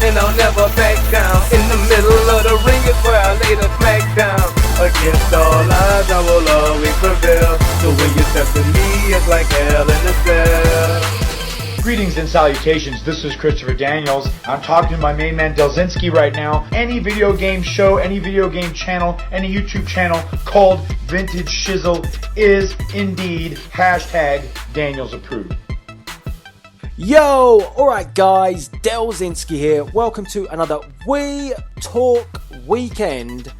and I'll never back down. In the middle of the ring is where I lay the smack down. Against all odds, I will always prevail. So when you step to me, it's like hell in a cell. Greetings and salutations, this is Christopher Daniels. I'm talking to my main man Delzinski right now. Any video game show, any video game channel, any YouTube channel called Vintage Shizzle is indeed hashtag Daniels approved. Yo, alright guys, Delzinski here. Welcome to another We Talk Weekend.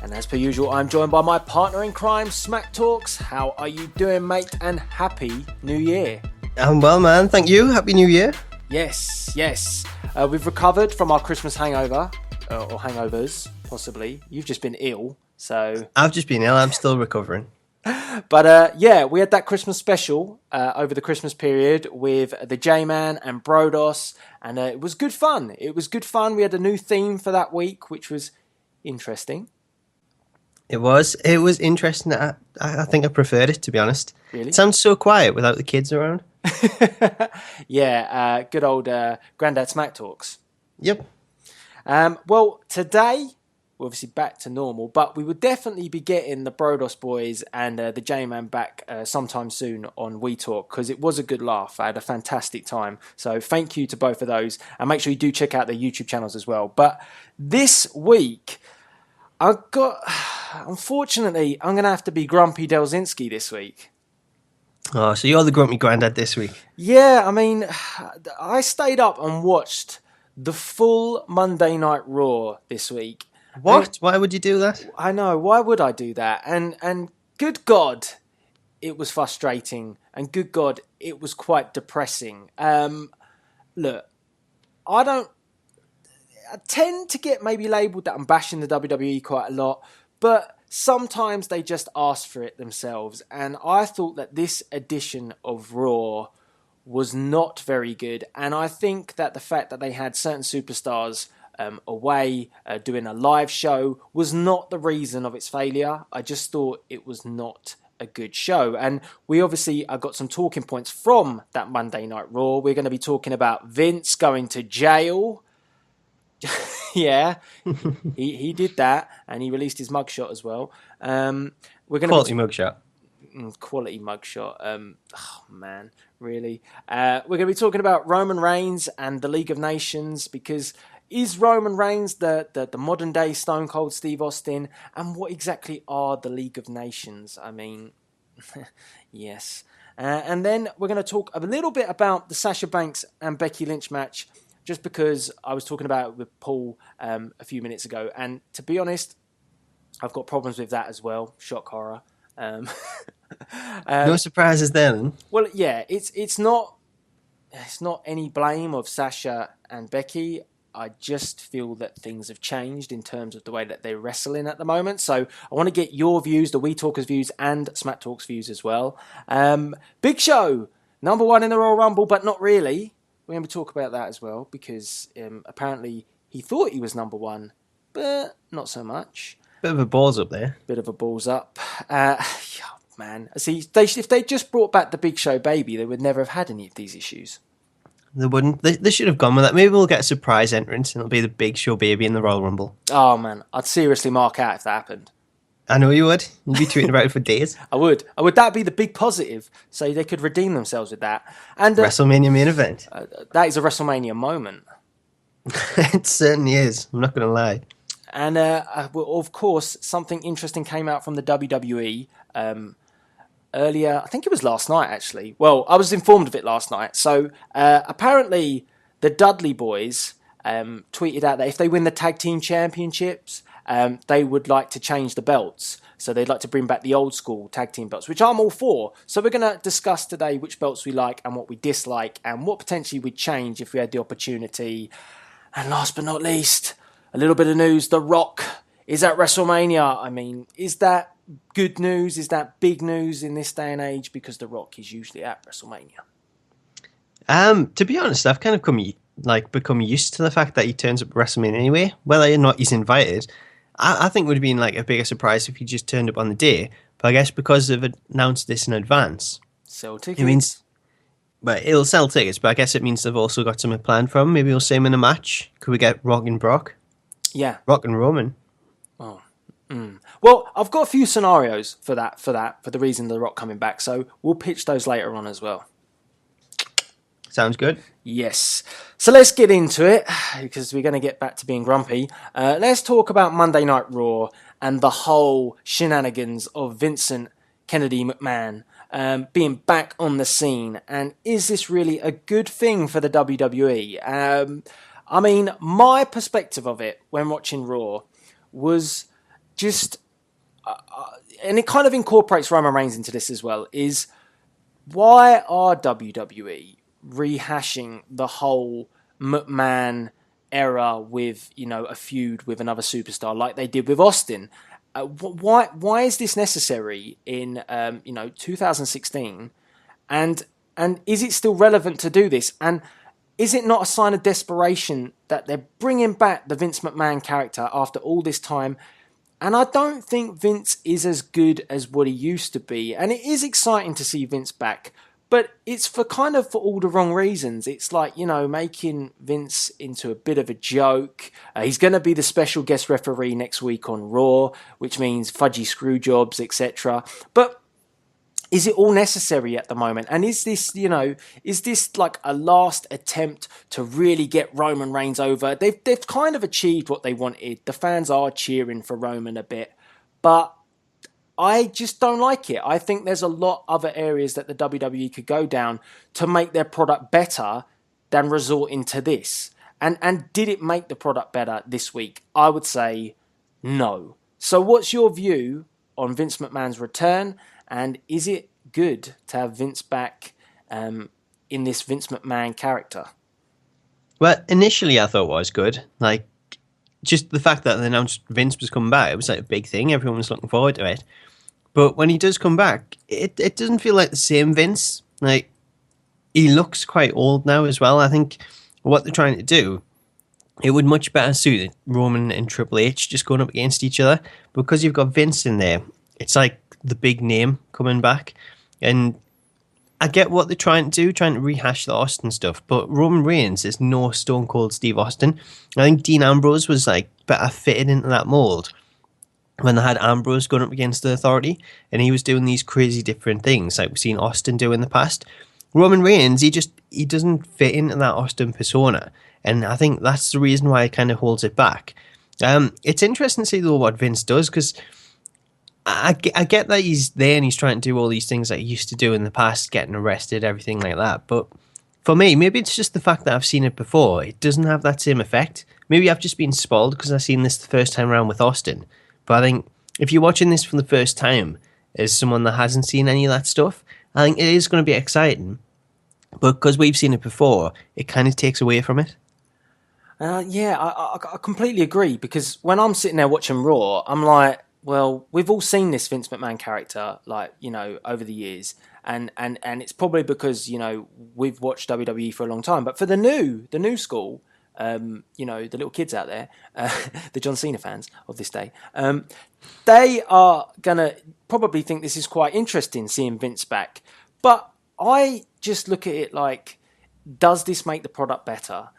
And as per usual, I'm joined by my partner in crime, Smack Talks. How are you doing, mate? And Happy New Year. I'm well, man. Thank you. Happy New Year. Yes. We've recovered from our Christmas hangover, or hangovers, possibly. You've just been ill, so... I've just been ill. I'm still recovering. But we had that Christmas special over the Christmas period with the J-Man and Brodos, and it was good fun. We had a new theme for that week, which was interesting. It was interesting. I think I preferred it, to be honest. Really? It sounds so quiet without the kids around. Yeah, good old Grandad Smack Talks. Yep. Well, today, we're obviously back to normal, but we would definitely be getting the Brodos boys and the J-Man back sometime soon on We Talk, because it was a good laugh. I had a fantastic time. So thank you to both of those, and make sure you do check out their YouTube channels as well. But this week, unfortunately, I'm going to have to be Grumpy Delzinski this week. Oh, so you're the grumpy granddad this week? Yeah, I mean, I stayed up and watched the full Monday Night Raw this week. What? Why would you do that? I know, why would I do that? And good God, it was frustrating. And good God, it was quite depressing. Look, I tend to get maybe labelled that I'm bashing the WWE quite a lot, but sometimes they just ask for it themselves. And I thought that this edition of Raw was not very good. And I think that the fact that they had certain superstars away doing a live show was not the reason of its failure. I just thought it was not a good show. And we obviously got some talking points from that Monday Night Raw. We're going to be talking about Vince going to jail. Yeah, he did that, and he released his mugshot as well. We're going Quality mugshot. Quality mugshot. Oh man, really? We're going to be talking about Roman Reigns and the League of Nations, because is Roman Reigns the modern day Stone Cold Steve Austin? And what exactly are the League of Nations? I mean, yes. And then we're going to talk a little bit about the Sasha Banks and Becky Lynch match, just because I was talking about it with Paul a few minutes ago. And to be honest, I've got problems with that as well. Shock horror. No surprises then. Well, yeah, it's not any blame of Sasha and Becky. I just feel that things have changed in terms of the way that they're wrestling at the moment. So I want to get your views, the We Talkers views, and Smack Talks views as well. Big Show, number one in the Royal Rumble, but not really. We're going to talk about that as well, because apparently he thought he was number one, but not so much. Bit of a balls up there. Bit of a balls up. Man, see, if they just brought back the Big Show baby, they would never have had any of these issues. They wouldn't. They should have gone with that. Maybe we'll get a surprise entrance and it'll be the Big Show baby in the Royal Rumble. Oh man, I'd seriously mark out if that happened. I know you would. You'd be tweeting about it for days. I would. That'd be the big positive, so they could redeem themselves with that. And WrestleMania main event. That is a WrestleMania moment. It certainly is. I'm not going to lie. And well, of course, something interesting came out from the WWE earlier. I think it was last night, actually. Well, I was informed of it last night. So apparently, the Dudley Boys tweeted out that if they win the tag team championships, they would like to change the belts. So they'd like to bring back the old school tag team belts, which I'm all for. So we're going to discuss today which belts we like and what we dislike, and what potentially we'd change if we had the opportunity. And last but not least, a little bit of news. The Rock is at WrestleMania. I mean, is that good news? Is that big news in this day and age? Because The Rock is usually at WrestleMania. To be honest, I've kind of become used to the fact that he turns up at WrestleMania anyway, whether or not he's invited. I think it would have been like a bigger surprise if he just turned up on the day. But I guess because they've announced this in advance, Sell tickets. it means But it'll sell tickets, but I guess it means they've also got something planned for him. Maybe we'll see him in a match. Could we get Rock and Brock? Yeah. Rock and Roman. Oh. Well, I've got a few scenarios for the reason The Rock coming back, so we'll pitch those later on as well. Sounds good. Yes. So let's get into it, because we're going to get back to being grumpy. Let's talk about Monday Night Raw and the whole shenanigans of Vincent Kennedy McMahon being back on the scene. And is this really a good thing for the WWE? I mean, my perspective of it when watching Raw was just... and it kind of incorporates Roman Reigns into this as well, is why are WWE rehashing the whole McMahon era with, you know, a feud with another superstar like they did with Austin? Why is this necessary in 2016? And is it still relevant to do this? And is it not a sign of desperation that they're bringing back the Vince McMahon character after all this time? And I don't think Vince is as good as what he used to be. And it is exciting to see Vince back, but it's for all the wrong reasons. It's like, you know, making Vince into a bit of a joke. He's going to be the special guest referee next week on Raw, which means fudgy screw jobs, etc. But is it all necessary at the moment? And is this like a last attempt to really get Roman Reigns over? They've kind of achieved what they wanted. The fans are cheering for Roman a bit, but I just don't like it. I think there's a lot other areas that the WWE could go down to make their product better than resorting to this. And did it make the product better this week? I would say no. So what's your view on Vince McMahon's return? And is it good to have Vince back in this Vince McMahon character? Well, initially I thought it was good. Like, just the fact that they announced Vince was coming back, it was like a big thing. Everyone was looking forward to it. But when he does come back, it doesn't feel like the same Vince. Like, he looks quite old now as well. I think what they're trying to do, it would much better suit Roman and Triple H just going up against each other. Because you've got Vince in there, it's like the big name coming back. And I get what they're trying to do, trying to rehash the Austin stuff, but Roman Reigns is no Stone Cold Steve Austin. I think Dean Ambrose was like better fitted into that mold when they had Ambrose going up against the Authority, and he was doing these crazy different things like we've seen Austin do in the past. Roman Reigns, he doesn't fit into that Austin persona, and I think that's the reason why it kind of holds it back. It's interesting to see though what Vince does, because I get that he's there and he's trying to do all these things that he used to do in the past, getting arrested, everything like that. But for me, maybe it's just the fact that I've seen it before. It doesn't have that same effect. Maybe I've just been spoiled because I've seen this the first time around with Austin. But I think if you're watching this for the first time as someone that hasn't seen any of that stuff, I think it is going to be exciting. But because we've seen it before, it kind of takes away from it. Yeah, I completely agree, because when I'm sitting there watching Raw, I'm like, well, we've all seen this Vince McMahon character, like, you know, over the years, and it's probably because, you know, we've watched WWE for a long time. But for the new school, you know, the little kids out there, the John Cena fans of this day, they are gonna probably think this is quite interesting, seeing Vince back. But I just look at it like, does this make the product better?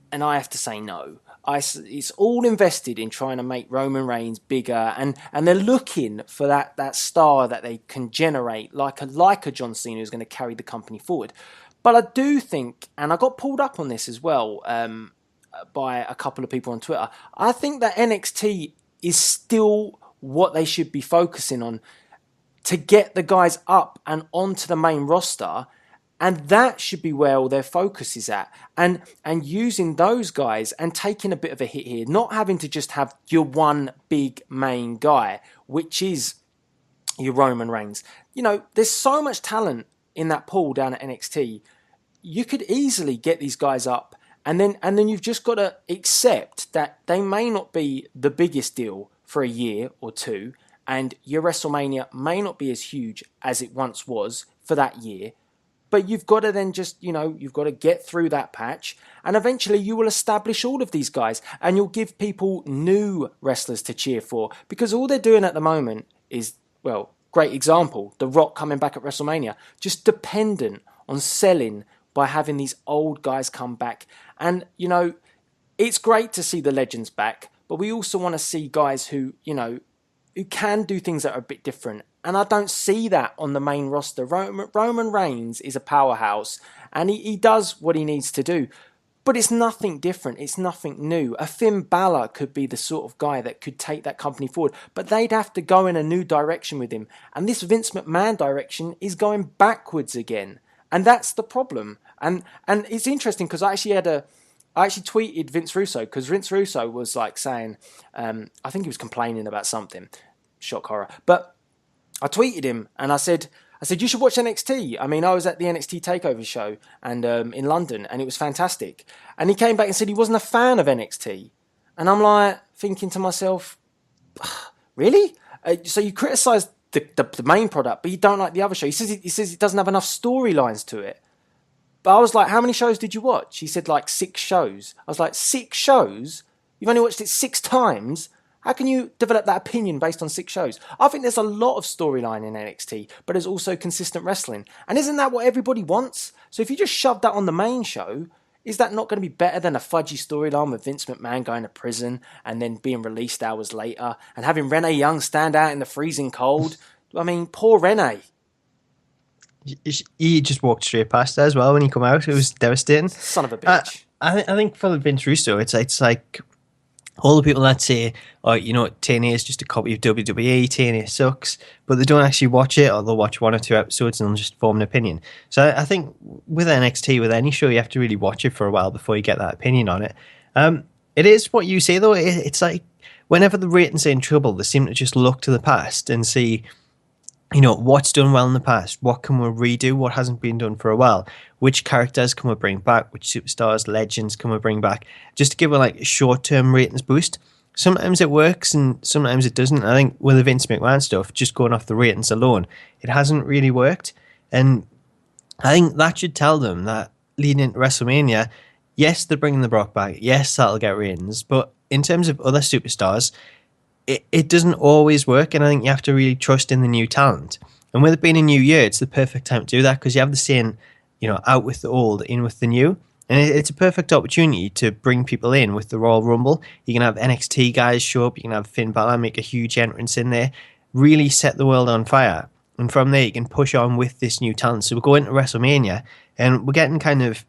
And I have to say no. It's all invested in trying to make Roman Reigns bigger, and they're looking for that star that they can generate, like a John Cena who's going to carry the company forward. But I do think, and I got pulled up on this as well by a couple of people on Twitter, I think that NXT is still what they should be focusing on to get the guys up and onto the main roster. And that should be where all their focus is at. And using those guys and taking a bit of a hit here, not having to just have your one big main guy, which is your Roman Reigns. You know, there's so much talent in that pool down at NXT. You could easily get these guys up, and then you've just got to accept that they may not be the biggest deal for a year or two, and your WrestleMania may not be as huge as it once was for that year. But you've got to then just, you know, you've got to get through that patch, and eventually you will establish all of these guys, and you'll give people new wrestlers to cheer for, because all they're doing at the moment is, well, great example, The Rock coming back at WrestleMania, just dependent on selling by having these old guys come back. And, you know, it's great to see the legends back, but we also want to see guys who, you know, who can do things that are a bit different. And I don't see that on the main roster. Roman Reigns is a powerhouse, and he does what he needs to do. But it's nothing different. It's nothing new. A Finn Balor could be the sort of guy that could take that company forward. But they'd have to go in a new direction with him. And this Vince McMahon direction is going backwards again. And that's the problem. And it's interesting because I actually tweeted Vince Russo, because Vince Russo was like saying, I think he was complaining about something. Shock horror. But I tweeted him and I said, you should watch NXT. I mean, I was at the NXT TakeOver show and in London, and it was fantastic. And he came back and said he wasn't a fan of NXT. And I'm like thinking to myself, really? So you criticise the main product, but you don't like the other show. He says it doesn't have enough storylines to it. But I was like, how many shows did you watch? He said like 6 shows. I was like, 6 shows? You've only watched it 6 times? How can you develop that opinion based on 6 shows? I think there's a lot of storyline in NXT, but there's also consistent wrestling. And isn't that what everybody wants? So if you just shove that on the main show, is that not going to be better than a fudgy storyline with Vince McMahon going to prison and then being released hours later and having Renee Young stand out in the freezing cold? I mean, poor Renee. He just walked straight past her as well when he come out. It was devastating. Son of a bitch. I think for Vince Russo, it's like all the people that say, oh, you know, TNA is just a copy of WWE, TNA sucks, but they don't actually watch it, or they'll watch 1 or 2 episodes and they'll just form an opinion. So I think with NXT, with any show, you have to really watch it for a while before you get that opinion on it. It is what you say, though. It's like whenever the ratings are in trouble, they seem to just look to the past and see, you know, what's done well in the past, what can we redo, what hasn't been done for a while, which characters can we bring back, which superstars, legends can we bring back, just to give a like short-term ratings boost. Sometimes it works and sometimes it doesn't. I think with the Vince McMahon stuff, just going off the ratings alone, it hasn't really worked. And I think that should tell them that leading into WrestleMania, yes, they're bringing the Brock back, yes, that'll get ratings, but in terms of other superstars, it doesn't always work, and I think you have to really trust in the new talent. And with it being a new year, it's the perfect time to do that, because you have the saying, you know, out with the old, in with the new. And it's a perfect opportunity to bring people in with the Royal Rumble. You can have NXT guys show up, you can have Finn Balor make a huge entrance in there, really set the world on fire. And from there, you can push on with this new talent. So we're going to WrestleMania, and we're getting kind of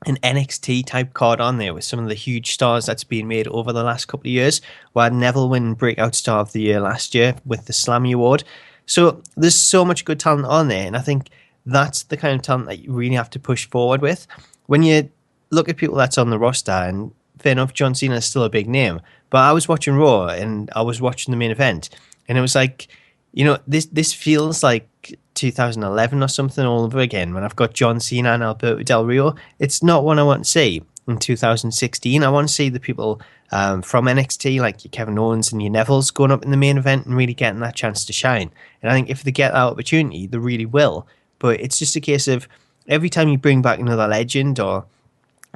an NXT type card on there with some of the huge stars that's been made over the last couple of years. We had Neville win Breakout Star of the Year last year with the Slammy Award. So there's so much good talent on there, and I think that's the kind of talent that you really have to push forward with. When you look at people that's on the roster, and fair enough, John Cena is still a big name, but I was watching Raw and I was watching the main event, and it was like, you know, this feels like 2011 or something all over again when I've got John Cena and Alberto Del Rio. It's not what I want to see in 2016. I want to see the people from NXT, like your Kevin Owens and your Nevilles, going up in the main event and really getting that chance to shine. And I think if they get that opportunity, they really will. But it's just a case of every time you bring back another legend or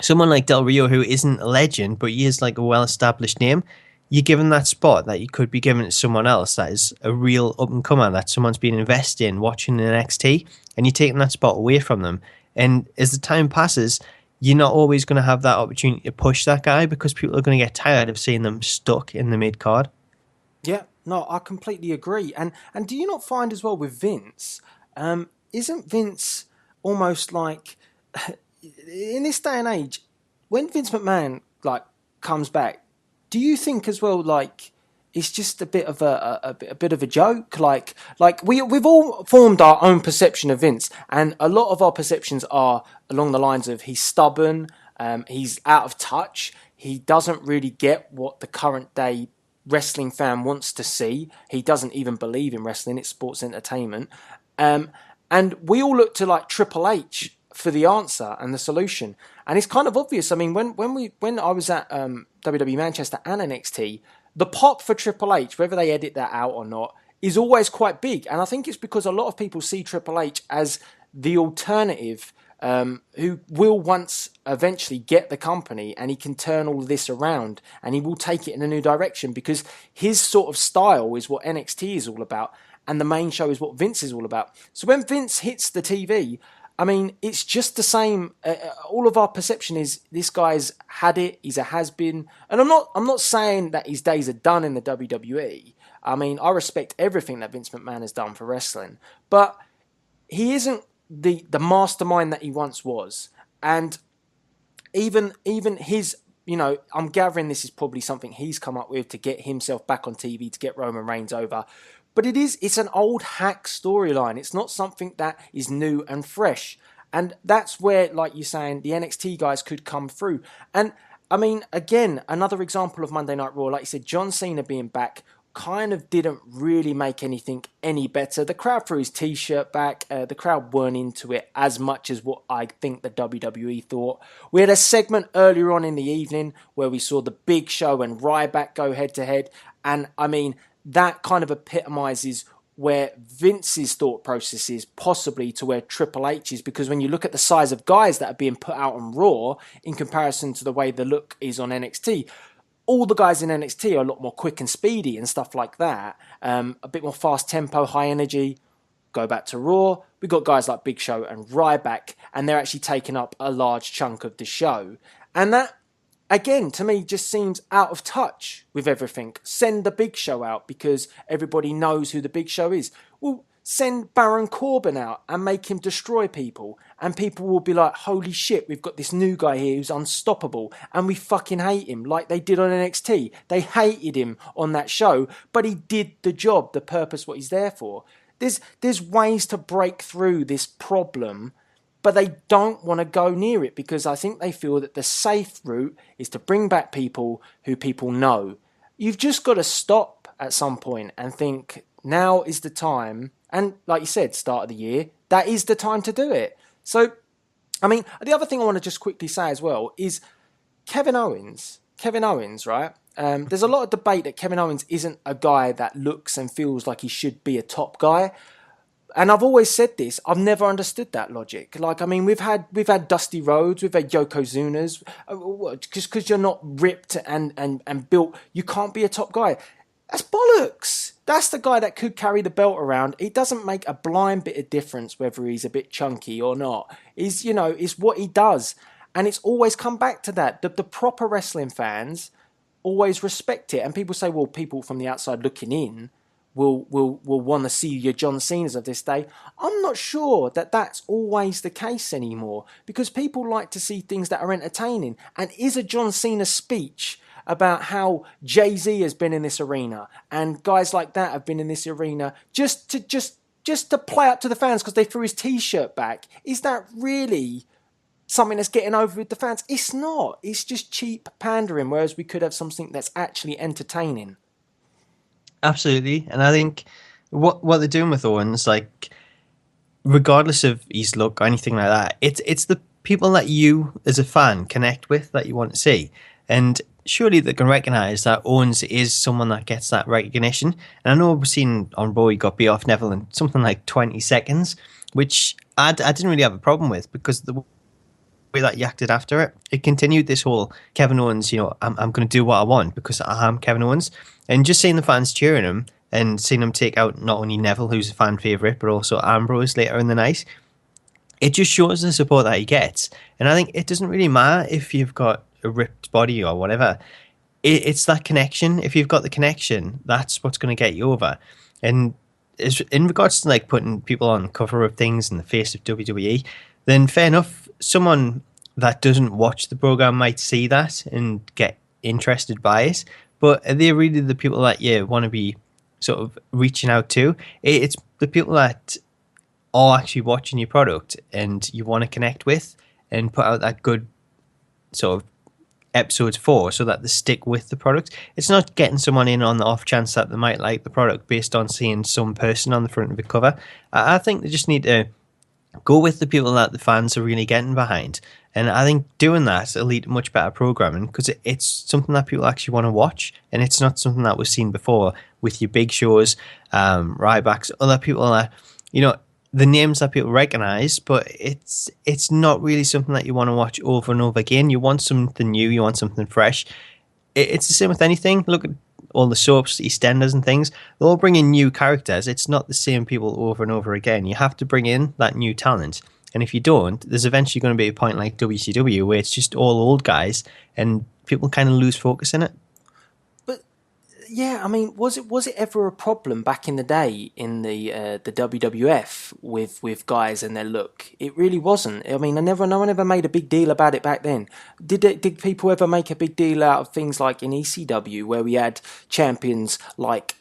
someone like Del Rio, who isn't a legend, but he is like a well-established name, you're given that spot that you could be given to someone else that is a real up-and-comer, that someone's been invested in watching in NXT, and you're taking that spot away from them. And as the time passes, you're not always going to have that opportunity to push that guy, because people are going to get tired of seeing them stuck in the mid-card. Yeah, no, I completely agree. And do you not find as well with Vince, isn't Vince almost like, in this day and age, when Vince McMahon like comes back, do you think as well, like, it's just a bit of a bit of a joke? Like we've all formed our own perception of Vince, and a lot of our perceptions are along the lines of he's stubborn, he's out of touch, he doesn't really get what the current day wrestling fan wants to see. He doesn't even believe in wrestling; it's sports entertainment. And we all look to like Triple H for the answer and the solution. And it's kind of obvious. I mean, when I was at WWE Manchester and NXT, the pop for Triple H, whether they edit that out or not, is always quite big. And I think it's because a lot of people see Triple H as the alternative who will once eventually get the company, and he can turn all of this around and he will take it in a new direction, because his sort of style is what NXT is all about. And the main show is what Vince is all about. So when Vince hits the TV, I mean, it's just the same. All of our perception is this guy's had it. He's a has-been, and I'm not saying that his days are done in the WWE. I mean, I respect everything that Vince McMahon has done for wrestling, but he isn't the mastermind that he once was. And even his, I'm gathering this is probably something he's come up with to get himself back on TV, to get Roman Reigns over. But it's an old hack storyline. It's not something that is new and fresh. And that's where, like you're saying, the NXT guys could come through. And, I mean, again, another example of Monday Night Raw, like you said, John Cena being back kind of didn't really make anything any better. The crowd threw his T-shirt back. The crowd weren't into it as much as what I think the WWE thought. We had a segment earlier on in the evening where we saw the Big Show and Ryback go head-to-head. And, I mean, that kind of epitomizes where Vince's thought process is, possibly to where Triple H is, because when you look at the size of guys that are being put out on Raw in comparison to the way the look is on NXT, all the guys in NXT are a lot more quick and speedy and stuff like that. A bit more fast tempo, high energy. Go back to Raw, we got guys like Big Show and Ryback, and they're actually taking up a large chunk of the show. And that, again, to me, just seems out of touch with everything. Send the Big Show out because everybody knows who the Big Show is. Well, send Baron Corbin out and make him destroy people. And people will be like, holy shit, we've got this new guy here who's unstoppable. And we fucking hate him like they did on NXT. They hated him on that show, but he did the job, the purpose, what he's there for. There's ways to break through this problem, but they don't want to go near it because I think they feel that the safe route is to bring back people who people know. You've just got to stop at some point and think, now is the time. And like you said, start of the year, that is the time to do it. So, I mean, the other thing I want to just quickly say as well is Kevin Owens, right? There's a lot of debate that Kevin Owens isn't a guy that looks and feels like he should be a top guy. And I've always said this, I've never understood that logic. Like, I mean, we've had Dusty Rhodes, we've had Yokozunas. Just because you're not ripped and built, you can't be a top guy. That's bollocks. That's the guy that could carry the belt around. It doesn't make a blind bit of difference whether he's a bit chunky or not. It's what he does. And it's always come back to that. The proper wrestling fans always respect it. And people say, well, people from the outside looking in will want to see your John Cena's of this day. I'm not sure that that's always the case anymore because people like to see things that are entertaining. And is a John Cena speech about how Jay-Z has been in this arena and guys like that have been in this arena just to play up to the fans because they threw his T-shirt back? Is that really something that's getting over with the fans? It's not. It's just cheap pandering, whereas we could have something that's actually entertaining. Absolutely. And I think what they're doing with Owens, like, regardless of his look or anything like that, it's the people that you as a fan connect with that you want to see. And surely they can recognise that Owens is someone that gets that recognition. And I know we've seen on Raw he got beat off Neville in something like 20 seconds, which I didn't really have a problem with because the way that he acted after it, it continued this whole Kevin Owens, I'm going to do what I want because I am Kevin Owens. And just seeing the fans cheering him and seeing him take out not only Neville, who's a fan favourite, but also Ambrose later in the night, it just shows the support that he gets. And I think it doesn't really matter if you've got a ripped body or whatever. It's that connection. If you've got the connection, that's what's going to get you over. And in regards to like putting people on the cover of things in the face of WWE, then fair enough. Someone that doesn't watch the program might see that and get interested by it. But are they really the people that you want to be sort of reaching out to? It's the people that are actually watching your product and you want to connect with and put out that good sort of episodes for so that they stick with the product. It's not getting someone in on the off chance that they might like the product based on seeing some person on the front of the cover. I think they just need to go with the people that the fans are really getting behind. And I think doing that will lead to much better programming because it's something that people actually want to watch, and it's not something that was seen before with your big shows, Rybacks, other people that, the names that people recognize, but it's not really something that you want to watch over and over again. You want something new, you want something fresh. It's the same with anything. Look at all the soaps, EastEnders and things. They'll all bring in new characters. It's not the same people over and over again. You have to bring in that new talent. And if you don't, there's eventually going to be a point like WCW where it's just all old guys and people kind of lose focus in it. Yeah, I mean, was it ever a problem back in the day in the WWF with guys and their look? It really wasn't. I mean, no one ever made a big deal about it back then. Did people ever make a big deal out of things like in ECW where we had champions like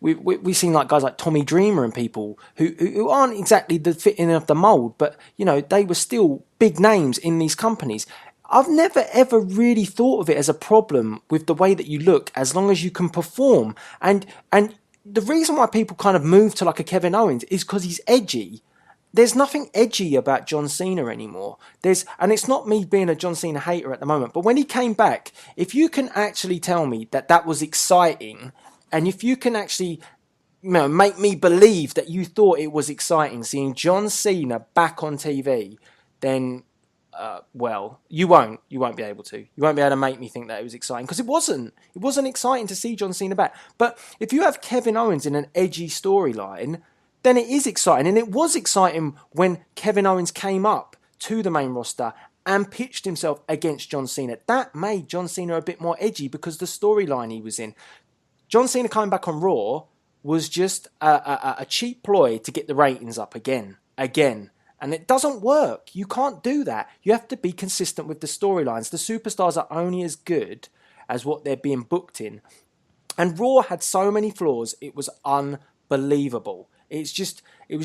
we seen like guys like Tommy Dreamer and people who aren't exactly the fitting of the mold, but they were still big names in these companies. I've never ever really thought of it as a problem with the way that you look, as long as you can perform. And the reason why people kind of move to like a Kevin Owens is because he's edgy. There's nothing edgy about John Cena anymore. And it's not me being a John Cena hater at the moment, but when he came back, if you can actually tell me that was exciting, and if you can actually make me believe that you thought it was exciting seeing John Cena back on TV, then you won't be able to. You won't be able to make me think that it was exciting, because it wasn't. It wasn't exciting to see John Cena back. But if you have Kevin Owens in an edgy storyline, then it is exciting. And it was exciting when Kevin Owens came up to the main roster and pitched himself against John Cena. That made John Cena a bit more edgy because the storyline he was in. John Cena coming back on Raw was just a cheap ploy to get the ratings up again. And it doesn't work. You can't do that. You have to be consistent with the storylines. The superstars are only as good as what they're being booked in. And Raw had so many flaws, it was unbelievable. It was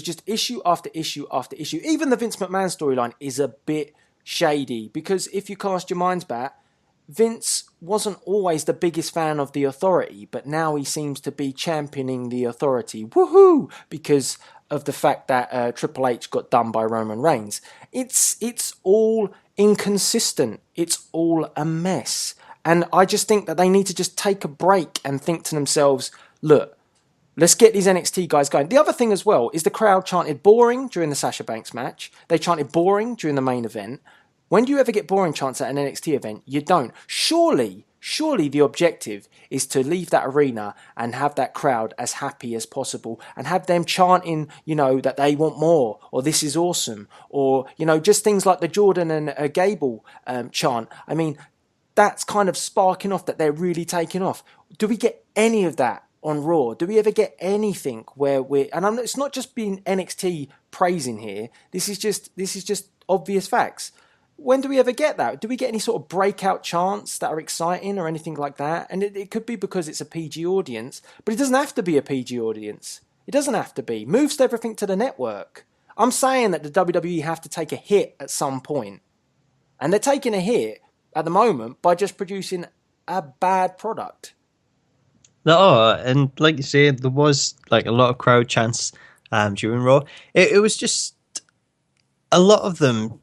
just issue after issue after issue. Even the Vince McMahon storyline is a bit shady, because if you cast your minds back, Vince wasn't always the biggest fan of the Authority, but now he seems to be championing the Authority. Woohoo! Because of the fact that Triple H got done by Roman Reigns. It's all inconsistent. It's all a mess. And I just think that they need to just take a break and think to themselves, look, let's get these NXT guys going. The other thing as well is the crowd chanted boring during the Sasha Banks match. They chanted boring during the main event. When do you ever get boring chants at an NXT event? You don't. Surely the objective is to leave that arena and have that crowd as happy as possible and have them chanting, that they want more, or this is awesome, or, just things like the Jordan and Gable chant. I mean, that's kind of sparking off that they're really taking off. Do we get any of that on Raw? Do we ever get anything where it's not just being NXT praising here. This is just obvious facts. When do we ever get that? Do we get any sort of breakout chants that are exciting or anything like that? And it could be because it's a PG audience, but it doesn't have to be a PG audience. It doesn't have to be. Moves everything to the network. I'm saying that the WWE have to take a hit at some point. And they're taking a hit at the moment by just producing a bad product. No, and like you say, there was like a lot of crowd chants during Raw. It was just a lot of them.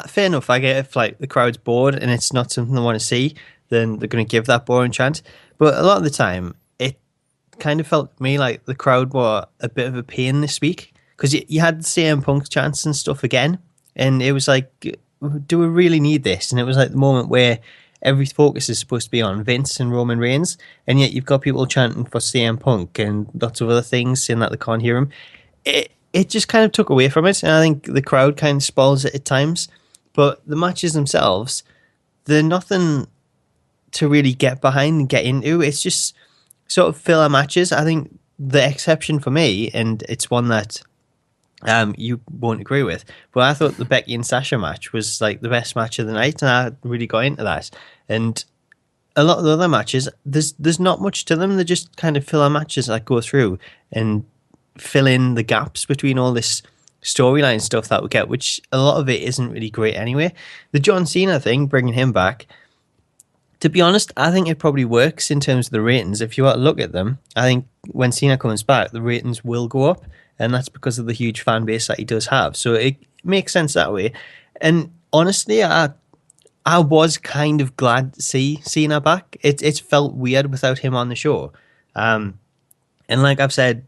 Fair enough, I get if like the crowd's bored and it's not something they want to see, then they're going to give that boring chant. But a lot of the time, it kind of felt to me like the crowd were a bit of a pain this week, because you had CM Punk chants and stuff again, and it was like, do we really need this? And it was like the moment where every focus is supposed to be on Vince and Roman Reigns, and yet you've got people chanting for CM Punk and lots of other things, saying that they can't hear him. It just kind of took away from it, and I think the crowd kind of spoils it at times. But the matches themselves, they're nothing to really get behind and get into. It's just sort of filler matches. I think the exception for me, and it's one that you won't agree with, but I thought the Becky and Sasha match was like the best match of the night, and I really got into that. And a lot of the other matches, there's not much to them. They're just kind of filler matches that go through and fill in the gaps between all this storyline stuff that we get, which a lot of it isn't really great anyway. The John Cena thing, bringing him back, to be honest, I think it probably works in terms of the ratings. If you want to look at them, I think when Cena comes back, the ratings will go up, and that's because of the huge fan base that he does have. So it makes sense that way. And honestly, I was kind of glad to see Cena back. It felt weird without him on the show. And like I've said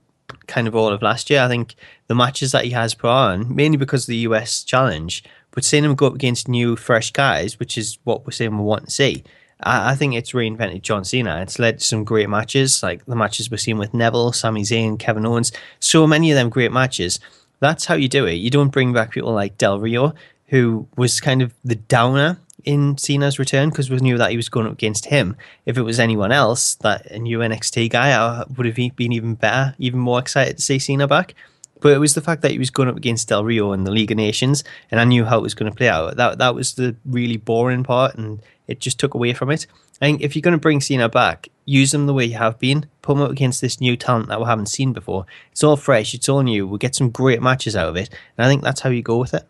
kind of all of last year, I think the matches that he has put on, mainly because of the US challenge, but seeing him go up against new, fresh guys, which is what we're saying we want to see, I think it's reinvented John Cena. It's led to some great matches, like the matches we're seeing with Neville, Sami Zayn, Kevin Owens, so many of them great matches. That's how you do it. You don't bring back people like Del Rio, who was kind of the downer in Cena's return because we knew that he was going up against him. If it was anyone else, that a new NXT guy, I would have been even better, even more excited to see Cena back. But it was the fact that he was going up against Del Rio in the League of Nations, and I knew how it was going to play out. That was the really boring part, and it just took away from it. I think if you're going to bring Cena back, use him the way you have been. Put him up against this new talent that we haven't seen before. It's all fresh. It's all new. We'll get some great matches out of it, and I think that's how you go with it.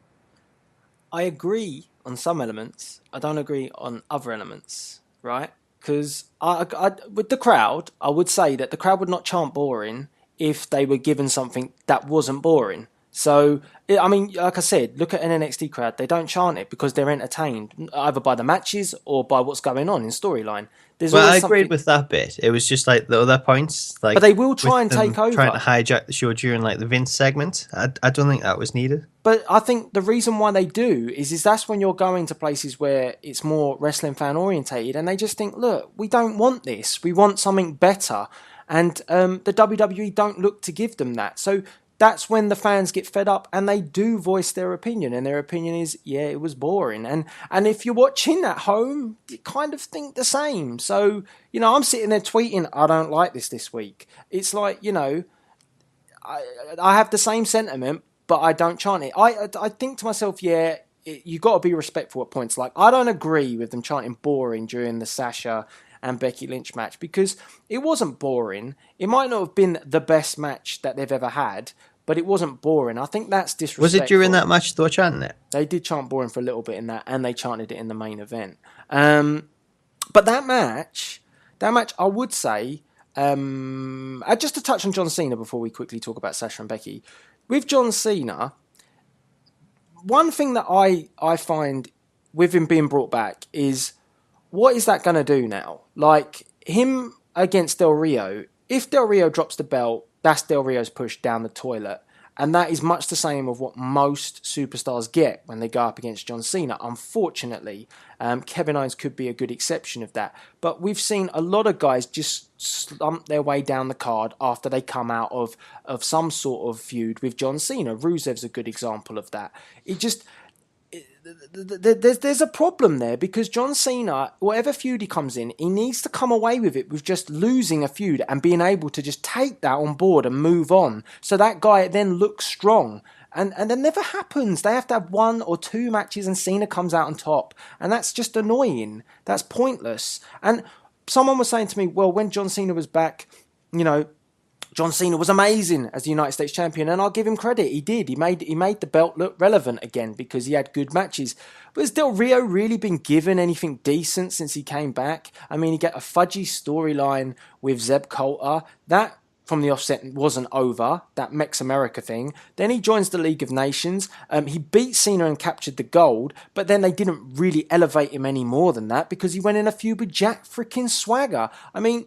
I agree on some elements. I don't agree on other elements, right? Because with the crowd, I would say that the crowd would not chant boring if they were given something that wasn't boring. So, I mean, like I said, look at an NXT crowd. They don't chant it because they're entertained, either by the matches or by what's going on in storyline. Well, I agreed with that bit. It was just like the other points. Like, but they will try and take over. Trying to hijack the show during like the Vince segment. I don't think that was needed. But I think the reason why they do is that's when you're going to places where it's more wrestling fan orientated and they just think, look, we don't want this. We want something better. And the WWE don't look to give them that. So that's when the fans get fed up and they do voice their opinion. And their opinion is, yeah, it was boring. And if you're watching at home, you kind of think the same. So, you know, I'm sitting there tweeting, I don't like this week. It's like, you know, I have the same sentiment, but I don't chant it. I think to myself, yeah, you got to be respectful at points. Like, I don't agree with them chanting boring during the Sasha and Becky Lynch match because it wasn't boring. It might not have been the best match that they've ever had, but it wasn't boring. I think that's disrespectful. Was it during that match they were chanting it? They did chant boring for a little bit in that, and they chanted it in the main event. But that match, I would say, just to touch on John Cena before we quickly talk about Sasha and Becky. With John Cena, one thing that I find with him being brought back is, what is that going to do now? Like, him against Del Rio, if Del Rio drops the belt, that's Del Rio's push down the toilet. And that is much the same of what most superstars get when they go up against John Cena. Unfortunately, Kevin Owens could be a good exception of that. But we've seen a lot of guys just slump their way down the card after they come out of some sort of feud with John Cena. Rusev's a good example of that. There's a problem there because John Cena, whatever feud he comes in, he needs to come away with it with just losing a feud and being able to just take that on board and move on. So that guy then looks strong. And that never happens. They have to have 1 or 2 matches and Cena comes out on top. And that's just annoying. That's pointless. And someone was saying to me, well, when John Cena was back, you know, John Cena was amazing as the United States champion, and I'll give him credit. He did. He made the belt look relevant again because he had good matches. But has Del Rio really been given anything decent since he came back? I mean, he got a fudgy storyline with Zeb Coulter. That, from the offset, wasn't over, that Mex America thing. Then he joins the League of Nations. He beat Cena and captured the gold, but then they didn't really elevate him any more than that because he went in a feud with Jack freaking Swagger. I mean,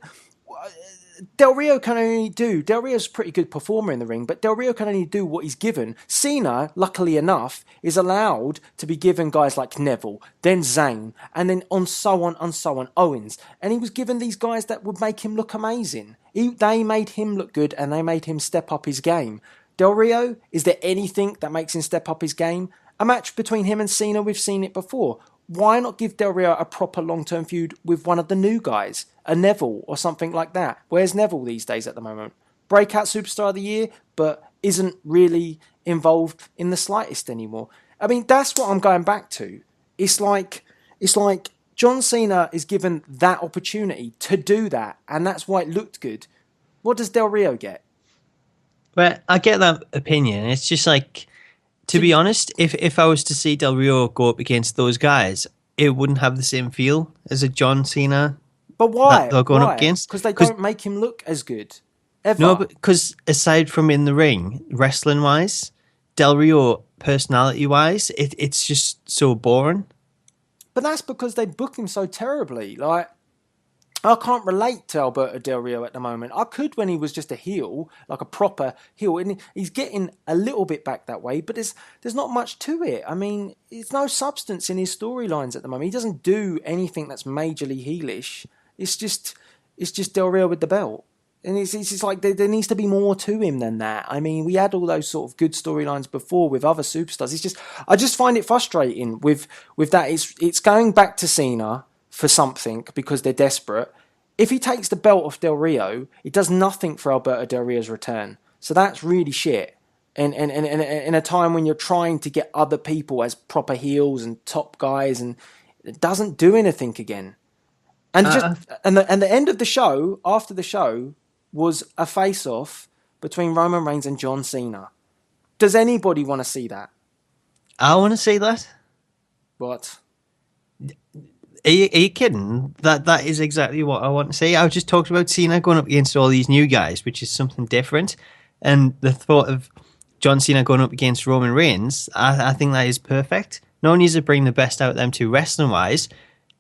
Del Rio's a pretty good performer in the ring, but Del Rio can only do what he's given. Cena, luckily enough, is allowed to be given guys like Neville, then Zayn, and then on so on, Owens. And he was given these guys that would make him look amazing. They made him look good, and they made him step up his game. Del Rio, is there anything that makes him step up his game? A match between him and Cena, we've seen it before. Why not give Del Rio a proper long-term feud with one of the new guys? A Neville or something like that. Where's Neville these days at the moment? Breakout Superstar of the Year, but isn't really involved in the slightest anymore. I mean, that's what I'm going back to. It's like John Cena is given that opportunity to do that, and that's why it looked good. What does Del Rio get? Well, I get that opinion. It's just like, to be honest, if I was to see Del Rio go up against those guys, it wouldn't have the same feel as a John Cena. But why? They're going up against because they don't make him look as good. Ever. No, because aside from in the ring, wrestling wise, Del Rio personality wise, it's just so boring. But that's because they book him so terribly. Like, I can't relate to Alberto Del Rio at the moment. I could when he was just a heel, like a proper heel. And he's getting a little bit back that way, but there's not much to it. I mean, there's no substance in his storylines at the moment. He doesn't do anything that's majorly heelish. It's just Del Rio with the belt. And it's like there needs to be more to him than that. I mean, we had all those sort of good storylines before with other superstars. I just find it frustrating with that. It's going back to Cena for something because they're desperate. If he takes the belt off Del Rio, it does nothing for Alberto Del Rio's return. So that's really shit. And in a time when you're trying to get other people as proper heels and top guys, and it doesn't do anything again. And the end of the show, after the show, was a face-off between Roman Reigns and John Cena. Does anybody want to see that? I want to see that. What? Are you kidding? That is exactly what I want to see. I just talked about Cena going up against all these new guys, which is something different. And the thought of John Cena going up against Roman Reigns, I think that is perfect. No one needs to bring the best out of them two wrestling-wise.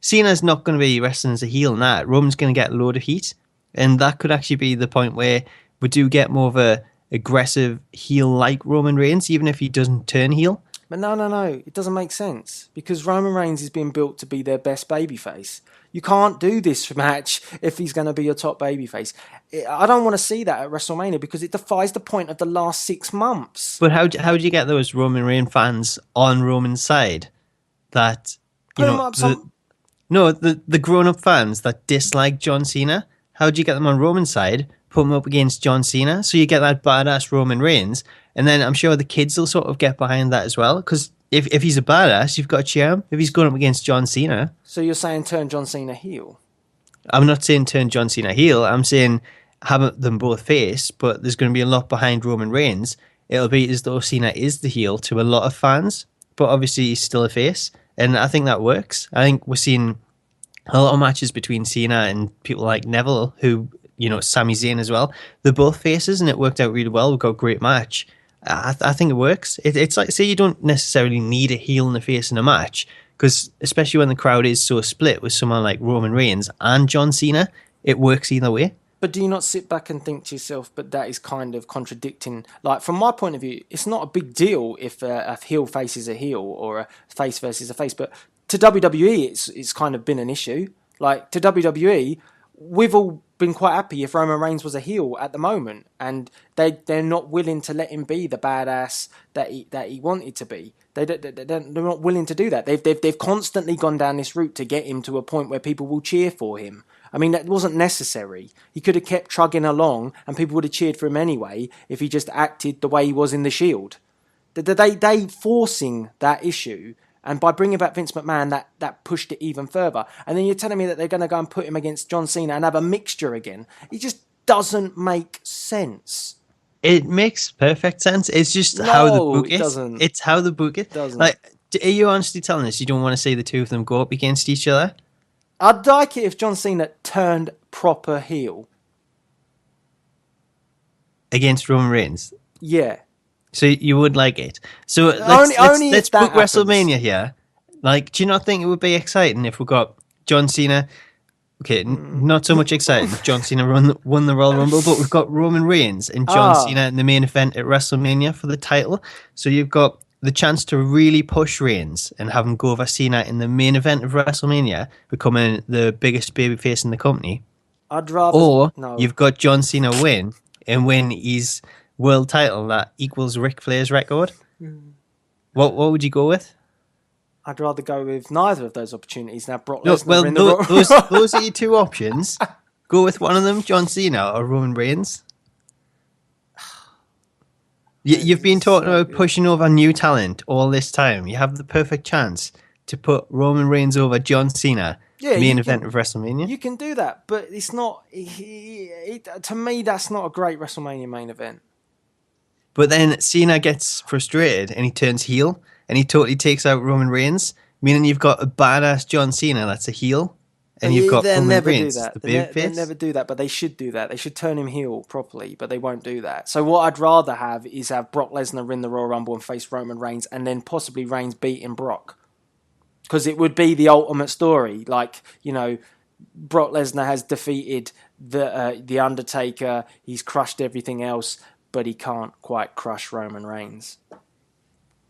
Cena's not going to be wrestling as a heel in that. Roman's going to get a load of heat. And that could actually be the point where we do get more of a aggressive heel like Roman Reigns, even if he doesn't turn heel. But no. It doesn't make sense. Because Roman Reigns is being built to be their best babyface. You can't do this match if he's going to be your top babyface. I don't want to see that at WrestleMania because it defies the point of the last 6 months. But how do you get those Roman Reigns fans on Roman's side? That, you know, the grown-up fans that dislike John Cena, how do you get them on Roman's side, put them up against John Cena, so you get that badass Roman Reigns, and then I'm sure the kids will sort of get behind that as well, because if he's a badass, you've got to cheer him. If he's going up against John Cena... So you're saying turn John Cena heel? I'm not saying turn John Cena heel, I'm saying have them both face, but there's going to be a lot behind Roman Reigns. It'll be as though Cena is the heel to a lot of fans, but obviously he's still a face, and I think that works. I think we're seeing a lot of matches between Cena and people like Neville, who, you know, Sami Zayn as well. They're both faces, and it worked out really well. We've got a great match. I think it works. It's like, say you don't necessarily need a heel and a face in a match, because especially when the crowd is so split with someone like Roman Reigns and John Cena, it works either way. But do you not sit back and think to yourself, but that is kind of contradicting? Like, from my point of view, it's not a big deal if a heel faces a heel or a face versus a face, but to WWE, it's kind of been an issue. Like, to WWE, we've all been quite happy if Roman Reigns was a heel at the moment, and they're not willing to let him be the badass that he wanted to be. They're not willing to do that. They've constantly gone down this route to get him to a point where people will cheer for him. I mean, that wasn't necessary. He could have kept trugging along, and people would have cheered for him anyway if he just acted the way he was in the Shield. They forcing that issue. And by bringing back Vince McMahon, that pushed it even further. And then you're telling me that they're going to go and put him against John Cena and have a mixture again. It just doesn't make sense. It makes perfect sense. It's just how the book is. Doesn't. It's how the book is. Doesn't. Like, are you honestly telling us you don't want to see the two of them go up against each other? I'd like it if John Cena turned proper heel. Against Roman Reigns? Yeah. So you would like it. So let's book WrestleMania here. Like, do you not think it would be exciting if we got John Cena? Okay, not so much exciting. John Cena won the Royal Rumble, but we've got Roman Reigns and John Cena in the main event at WrestleMania for the title. So you've got the chance to really push Reigns and have him go over Cena in the main event of WrestleMania, becoming the biggest babyface in the company. I'd rather... Or you've got John Cena win and win his world title that equals Ric Flair's record. What would you go with? I'd rather go with neither of those opportunities. Now, Brock Lesnar those are your two options. Go with one of them, John Cena or Roman Reigns. You've been talking about pushing over new talent all this time. You have the perfect chance to put Roman Reigns over John Cena. Main event of WrestleMania. You can do that, but it's not... to me, that's not a great WrestleMania main event. But then Cena gets frustrated and he turns heel and he totally takes out Roman Reigns, meaning you've got a badass John Cena that's a heel, and you've got Roman Reigns, the babyface. They'll never do that, but they should do that. They should turn him heel properly, but they won't do that. So what I'd rather have is have Brock Lesnar win the Royal Rumble and face Roman Reigns, and then possibly Reigns beating Brock. Because it would be the ultimate story. Like, you know, Brock Lesnar has defeated the Undertaker, he's crushed everything else, but he can't quite crush Roman Reigns.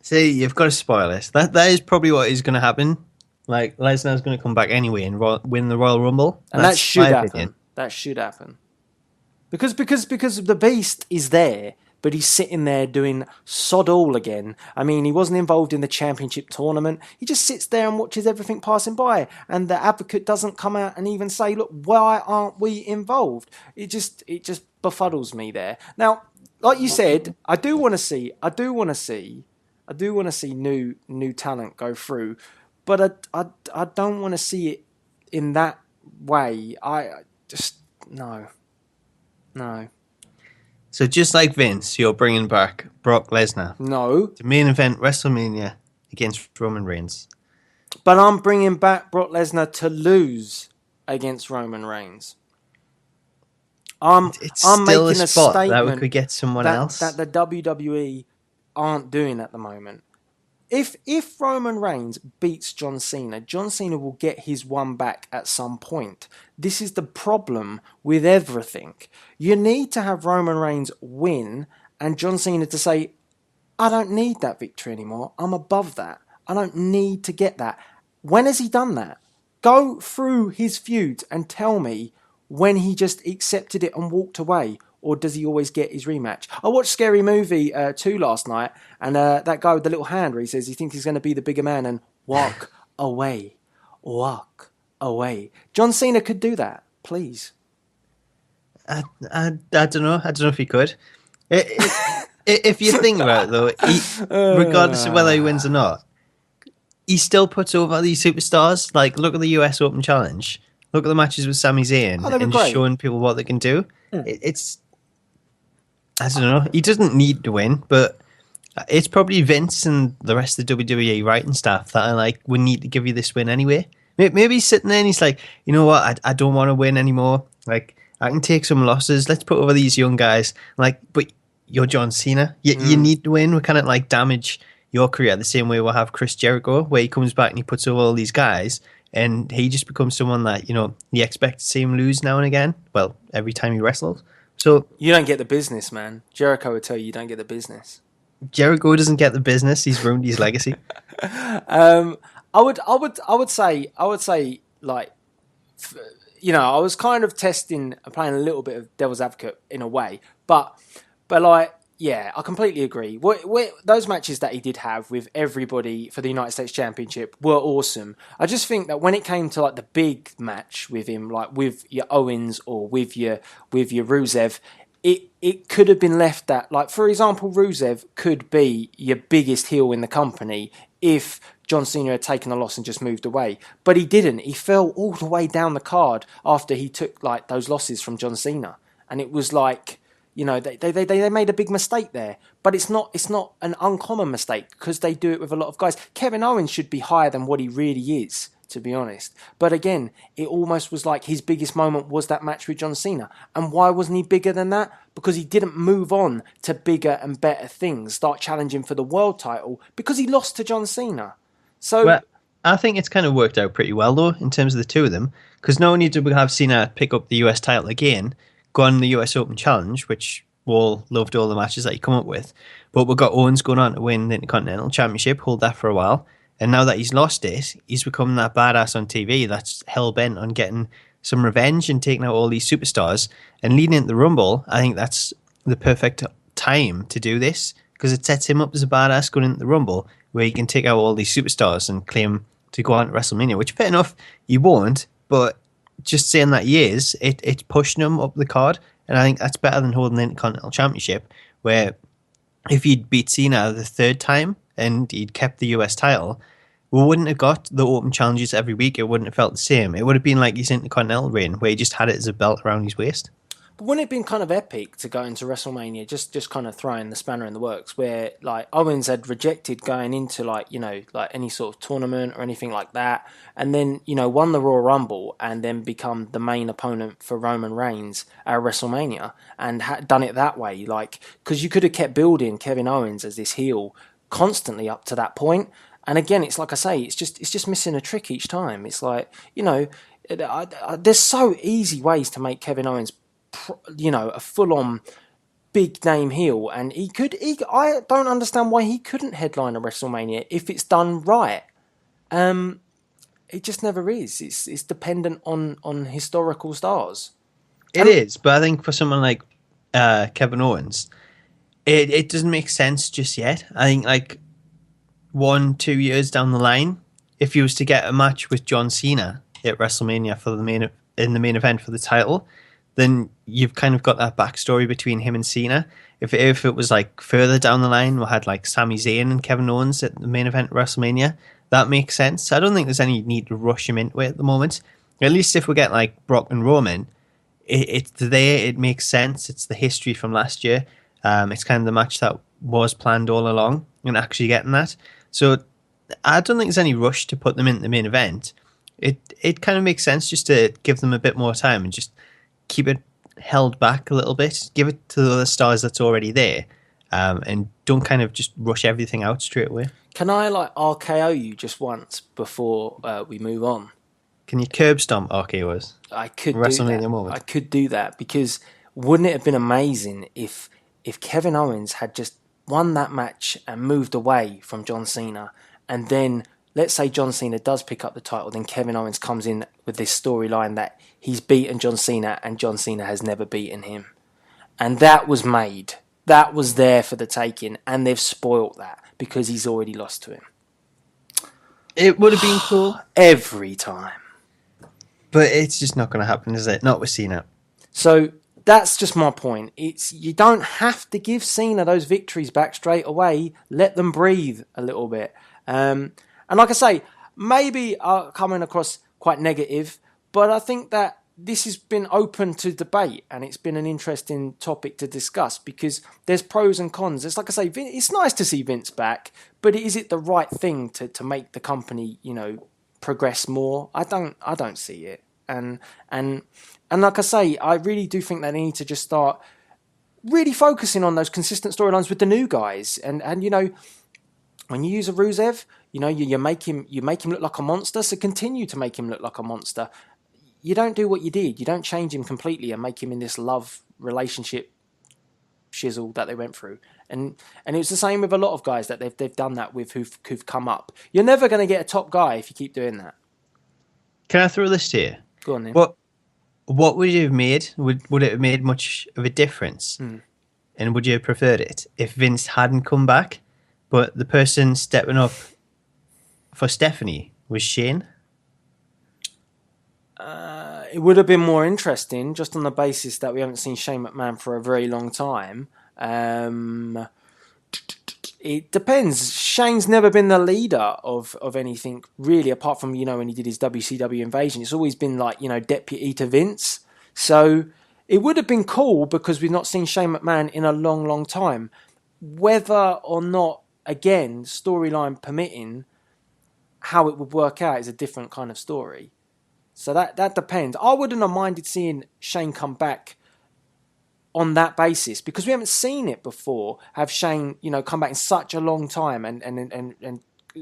See, you've got to spoil this. That is probably what is going to happen. Like, Lesnar's going to come back anyway and win the Royal Rumble. And that should happen. That should happen. Because the Beast is there, but he's sitting there doing sod all again. I mean, he wasn't involved in the championship tournament. He just sits there and watches everything passing by. And the Advocate doesn't come out and even say, look, why aren't we involved? It just befuddles me there. Now, like you said, I do want to see new talent go through, but I don't want to see it in that way. I just, no. So just like Vince, you're bringing back Brock Lesnar No. to main event WrestleMania against Roman Reigns. But I'm bringing back Brock Lesnar to lose against Roman Reigns. It's I'm still making a spot that we statement could get someone else. that the WWE aren't doing at the moment. If Roman Reigns beats John Cena will get his one back at some point. This is the problem with everything. You need to have Roman Reigns win and John Cena to say, I don't need that victory anymore. I'm above that. I don't need to get that. When has he done that? Go through his feuds and tell me when he just accepted it and walked away. Or does he always get his rematch? I watched Scary Movie 2 last night, and that guy with the little hand where he says he thinks he's going to be the bigger man and walk away. Walk away. John Cena could do that, please. I don't know. I don't know if he could. If you think about it, though, regardless of whether he wins or not, he still puts over these superstars. Like, look at the US Open Challenge. Look at the matches with Sami Zayn and just showing people what they can do. It's... I don't know. He doesn't need to win, but it's probably Vince and the rest of the WWE writing staff that are like, we need to give you this win anyway. Maybe he's sitting there and he's like, you know what? I don't want to win anymore. Like, I can take some losses. Let's put over these young guys. Like, but you're John Cena. You need to win. We kind of like damage your career the same way we'll have Chris Jericho, where he comes back and he puts over all these guys and he just becomes someone that, you know, you expect to see him lose now and again. Well, every time he wrestles. So you don't get the business, man. Jericho would tell you don't get the business. Jericho doesn't get the business. He's ruined his legacy. I would say, like, you know, I was kind of playing a little bit of devil's advocate in a way, but like, yeah, I completely agree. Those matches that he did have with everybody for the United States Championship were awesome. I just think that when it came to like the big match with him, like with your Owens or with your Rusev, it could have been left at, like, for example, Rusev could be your biggest heel in the company if John Cena had taken a loss and just moved away. But he didn't. He fell all the way down the card after he took like those losses from John Cena, and it was like, you know, they made a big mistake there, but it's not an uncommon mistake because they do it with a lot of guys. Kevin Owens should be higher than what he really is, to be honest. But again, it almost was like his biggest moment was that match with John Cena. And why wasn't he bigger than that? Because he didn't move on to bigger and better things, start challenging for the world title, because he lost to John Cena. So, well, I think it's kind of worked out pretty well, though, in terms of the two of them, because not only did we have Cena pick up the US title again, go on the US Open Challenge, which we all loved all the matches that he come up with, but we've got Owens going on to win the Intercontinental Championship, hold that for a while, and now that he's lost it, he's become that badass on TV that's hell-bent on getting some revenge and taking out all these superstars, and leading into the Rumble, I think that's the perfect time to do this, because it sets him up as a badass going into the Rumble, where he can take out all these superstars and claim to go on to WrestleMania, which, fair enough, he won't, but just saying that he is, it's pushing him up the card, and I think that's better than holding the Intercontinental Championship, where if he'd beat Cena the third time and he'd kept the US title, we wouldn't have got the Open Challenges every week. It wouldn't have felt the same. It would have been like his Intercontinental reign, where he just had it as a belt around his waist. But wouldn't it have been kind of epic to go into WrestleMania, just kind of throwing the spanner in the works, where like Owens had rejected going into like, you know, like any sort of tournament or anything like that, and then, you know, won the Royal Rumble and then become the main opponent for Roman Reigns at WrestleMania and done it that way, like, because you could have kept building Kevin Owens as this heel constantly up to that point. And again, it's like I say, it's just missing a trick each time. It's like, you know, there's so easy ways to make Kevin Owens, you know, a full-on big name heel, and I don't understand why he couldn't headline a WrestleMania if it's done right. It just never is. It's dependent on historical stars. It is, but I think for someone like Kevin Owens, it doesn't make sense just yet. I think like 1-2 years down the line, if you was to get a match with John Cena at WrestleMania for the main event for the title, then you've kind of got that backstory between him and Cena. If it was like further down the line, we had like Sami Zayn and Kevin Owens at the main event at WrestleMania, that makes sense. I don't think there's any need to rush him into it at the moment. At least if we get like Brock and Roman, it's there, it makes sense. It's the history from last year. It's kind of the match that was planned all along and actually getting that. So I don't think there's any rush to put them in the main event. It kind of makes sense just to give them a bit more time and just keep it held back a little bit. Give it to the other stars that's already there, and don't kind of just rush everything out straight away. Can I like RKO you just once before we move on? Can you curb stomp RKOs? I could WrestleMania do that. moment? I could do that because wouldn't it have been amazing if Kevin Owens had just won that match and moved away from John Cena, and then let's say John Cena does pick up the title, then Kevin Owens comes in with this storyline that he's beaten John Cena and John Cena has never beaten him. And that was made. That was there for the taking, and they've spoilt that because he's already lost to him. It would have been cool. Every time. But it's just not going to happen, is it? Not with Cena. So that's just my point. You don't have to give Cena those victories back straight away. Let them breathe a little bit. And like I say, maybe I'm coming across quite negative, but I think that this has been open to debate and it's been an interesting topic to discuss because there's pros and cons. It's like I say, it's nice to see Vince back, but is it the right thing to make the company, progress more? I don't see it. And like I say, I really do think they need to just start really focusing on those consistent storylines with the new guys. And when you use a Rusev, you make him look like a monster, so continue to make him look like a monster. You don't do what you did. You don't change him completely and make him in this love relationship shizzle that they went through. And it was the same with a lot of guys that they've done that with who've come up. You're never going to get a top guy if you keep doing that. Can I throw this to you? Go on then. What would you have made? Would it have made much of a difference? And would you have preferred it if Vince hadn't come back, but the person stepping up for Stephanie was Shane? It would have been more interesting just on the basis that we haven't seen Shane McMahon for a very long time. It depends. Shane's never been the leader of anything really, apart from, when he did his WCW invasion. It's always been like, deputy to Vince. So it would have been cool because we've not seen Shane McMahon in a long, long time. Whether or not, again, storyline permitting, how it would work out is a different kind of story. So that depends. I wouldn't have minded seeing Shane come back on that basis because we haven't seen it before. Have Shane, come back in such a long time, and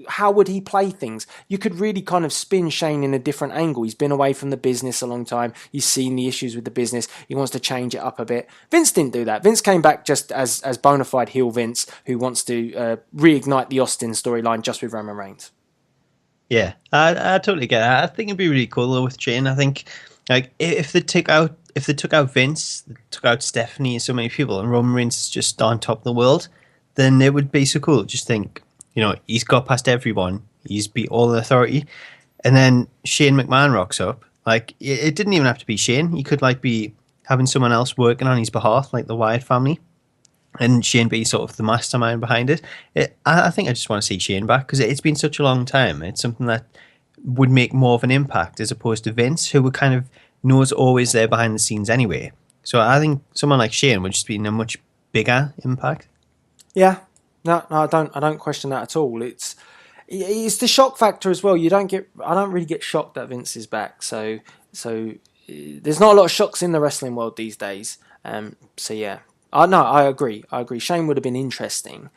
how would he play things? You could really kind of spin Shane in a different angle. He's been away from the business a long time. He's seen the issues with the business. He wants to change it up a bit. Vince didn't do that. Vince came back just as bona fide heel Vince, who wants to reignite the Austin storyline just with Roman Reigns. Yeah, I totally get it. I think it'd be really cool though with Shane. I think like if they took out Vince, they took out Stephanie and so many people, and Roman Reigns is just on top of the world, then it would be so cool. Just think, he's got past everyone. He's beat all the authority, and then Shane McMahon rocks up. Like it didn't even have to be Shane. He could be having someone else working on his behalf, like the Wyatt family, and Shane be sort of the mastermind behind it. I think I just want to see Shane back because it's been such a long time. It's something that would make more of an impact as opposed to Vince, who would kind of knows always there behind the scenes anyway. So I think someone like Shane would just be in a much bigger impact. Yeah. No, I don't question that at all. It's the shock factor as well. I don't really get shocked that Vince is back. So there's not a lot of shocks in the wrestling world these days. So yeah. No, I agree. Shane would have been interesting.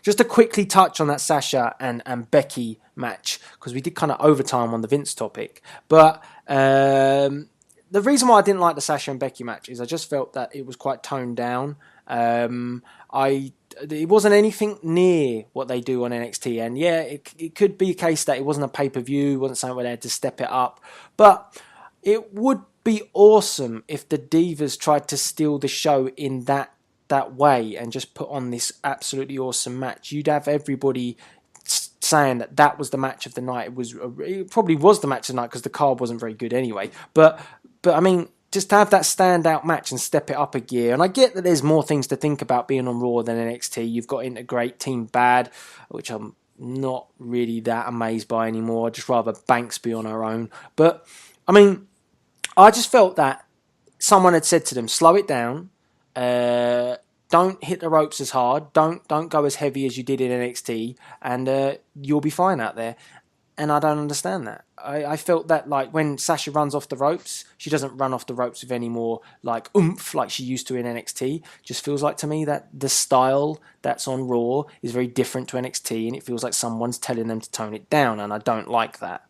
Just to quickly touch on that Sasha and Becky match, because we did kind of overtime on the Vince topic. But the reason why I didn't like the Sasha and Becky match is I just felt that it was quite toned down. It wasn't anything near what they do on NXT. And yeah, it could be a case that it wasn't a pay-per-view, wasn't something where they had to step it up. But it would be awesome if the Divas tried to steal the show in that way and just put on this absolutely awesome match. You'd have everybody saying that was the match of the night. It probably was the match of the night because the card wasn't very good anyway. But I mean, just to have that standout match and step it up a gear. And I get that there's more things to think about being on Raw than NXT. You've got Integrate, Team Bad, which I'm not really that amazed by anymore. I'd just rather Banks be on her own. But, I mean, I just felt that someone had said to them, slow it down. Don't hit the ropes as hard. Don't go as heavy as you did in NXT. And you'll be fine out there. And I don't understand that. I felt that, like, when Sasha runs off the ropes, she doesn't run off the ropes with any more, like, oomph like she used to in NXT. Just feels like to me that the style that's on Raw is very different to NXT, and it feels like someone's telling them to tone it down, and I don't like that.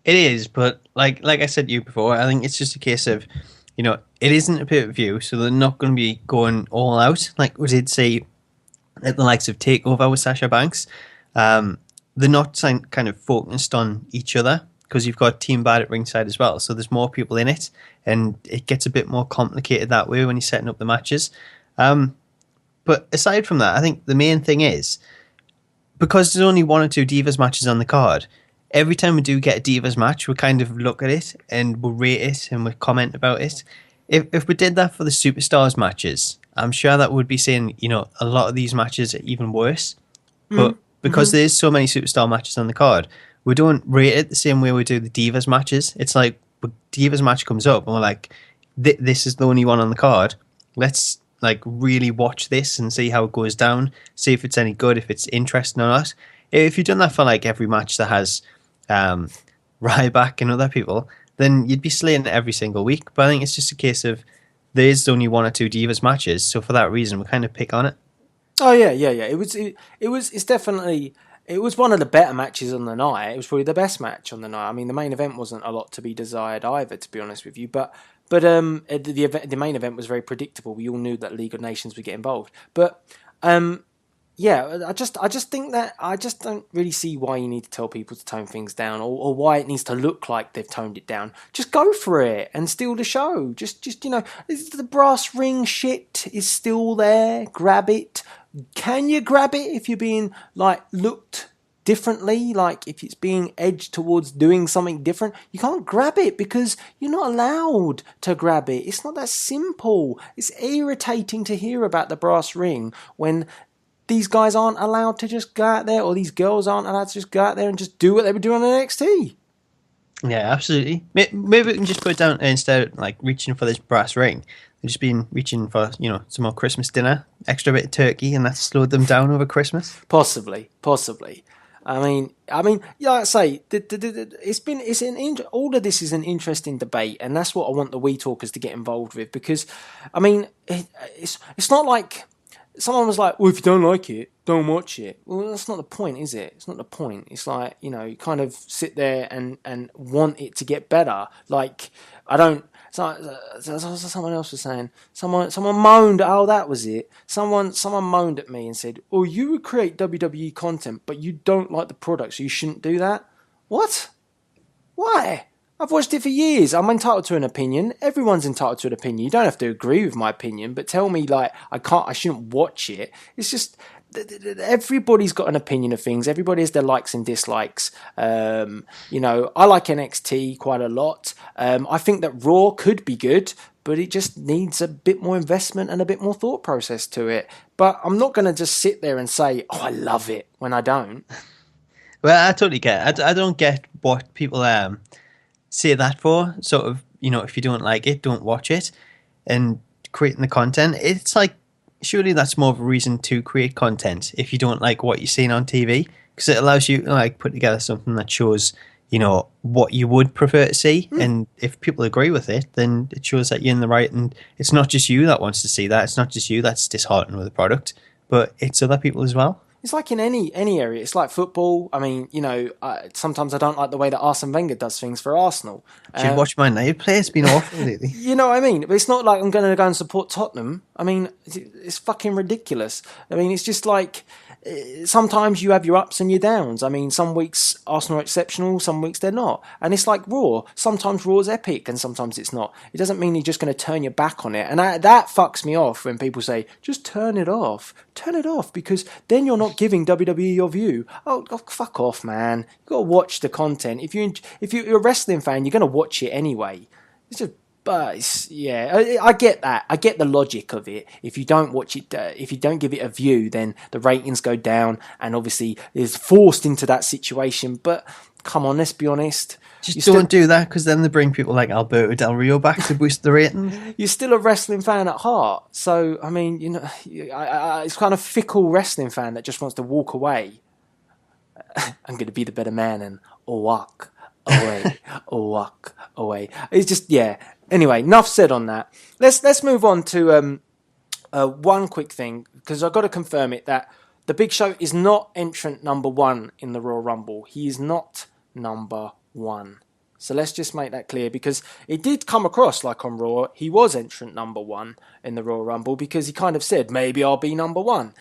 It is, but like I said to you before, I think it's just a case of, you know, it isn't a pay-per-view, so they're not going to be going all out. Like we did say at the likes of TakeOver with Sasha Banks. They're not kind of focused on each other because you've got Team Bad at ringside as well. So there's more people in it and it gets a bit more complicated that way when you're setting up the matches. But aside from that, I think the main thing is because there's only one or two Divas matches on the card, every time we do get a Divas match, we kind of look at it and we'll rate it and we'll comment about it. If we did that for the Superstars matches, I'm sure that would be saying, you know, a lot of these matches are even worse. But because there's so many superstar matches on the card, we don't rate it the same way we do the Divas matches. It's like the Divas match comes up and we're like, this is the only one on the card. Let's like really watch this and see how it goes down, see if it's any good, if it's interesting or not. If you've done that for like every match that has Ryback and other people, then you'd be slating it every single week. But I think it's just a case of there's only one or two Divas matches, so for that reason we kind of pick on it. Oh yeah. It's definitely, it was one of the better matches on the night. It was probably the best match on the night. I mean, the main event wasn't a lot to be desired either, to be honest with you. But the main event was very predictable. We all knew that League of Nations would get involved. But yeah, I just think that I just don't really see why you need to tell people to tone things down or why it needs to look like they've toned it down. Just go for it and steal the show. Just you know, the brass ring shit is still there. Grab it. Can you grab it if you're being like looked differently? Like if it's being edged towards doing something different, you can't grab it because you're not allowed to grab it. It's not that simple. It's irritating to hear about the brass ring when these guys aren't allowed to just go out there, or these girls aren't allowed to just go out there and just do what they were doing on NXT. Yeah, absolutely. Maybe we can just put it down instead of like reaching for this brass ring. They've just been reaching for, you know, some more Christmas dinner, extra bit of turkey, and that's slowed them down over Christmas. Possibly. I mean, yeah, like I say, all of this is an interesting debate, and that's what I want the We Talkers to get involved with, because, I mean, it's not like someone was like, well, if you don't like it, don't watch it. Well, that's not the point, is it? It's not the point. It's like, you know, you kind of sit there and want it to get better. Like, I don't... someone else was saying, someone moaned, oh, that was it. Someone moaned at me and said, oh, you would create WWE content, but you don't like the product, so you shouldn't do that. What? Why? I've watched it for years. I'm entitled to an opinion. Everyone's entitled to an opinion. You don't have to agree with my opinion, but tell me like I shouldn't watch it. It's just everybody's got an opinion of things. Everybody has their likes and dislikes. You know, I like NXT quite a lot. I think that Raw could be good, but it just needs a bit more investment and a bit more thought process to it. But I'm not going to just sit there and say, oh, I love it, when I don't. Well, I totally get it. I don't get what people say that for. Sort of, you know, if you don't like it, don't watch it. And creating the content, it's like, surely that's more of a reason to create content if you don't like what you're seeing on TV, because it allows you to like put together something that shows, you know, what you would prefer to see. And if people agree with it, then it shows that you're in the right, and it's not just you that wants to see that. It's not just you that's disheartened with the product, but it's other people as well. It's like in any area. It's like football. I mean, you know, sometimes I don't like the way that Arsene Wenger does things for Arsenal. Should watch my night play. It's been awful lately. You know what I mean? But it's not like I'm going to go and support Tottenham. I mean, it's fucking ridiculous. I mean, it's just like sometimes you have your ups and your downs. I mean, some weeks Arsenal are exceptional, some weeks they're not. And it's like Raw. Sometimes Raw's epic and sometimes it's not. It doesn't mean you're just going to turn your back on it. And that fucks me off when people say, just turn it off. Turn it off, because then you're not giving WWE your view. Oh, fuck off, man. You've got to watch the content. If you're a wrestling fan, you're going to watch it anyway. It's just... But yeah, I get that. I get the logic of it. If you don't watch it, if you don't give it a view, then the ratings go down, and obviously is forced into that situation. But come on, let's be honest. Just don't do that, because then they bring people like Alberto Del Rio back to boost the ratings. You're still a wrestling fan at heart, so I mean, you know, it's kind of fickle wrestling fan that just wants to walk away. I'm going to be the better man and walk away, walk away. It's just, yeah. Anyway, enough said on that. Let's move on to one quick thing, because I've got to confirm it, that the Big Show is not entrant number 1 in the Royal Rumble. He is not number 1. So let's just make that clear, because it did come across like on Raw he was entrant number 1 in the Royal Rumble, because he kind of said, maybe I'll be number 1.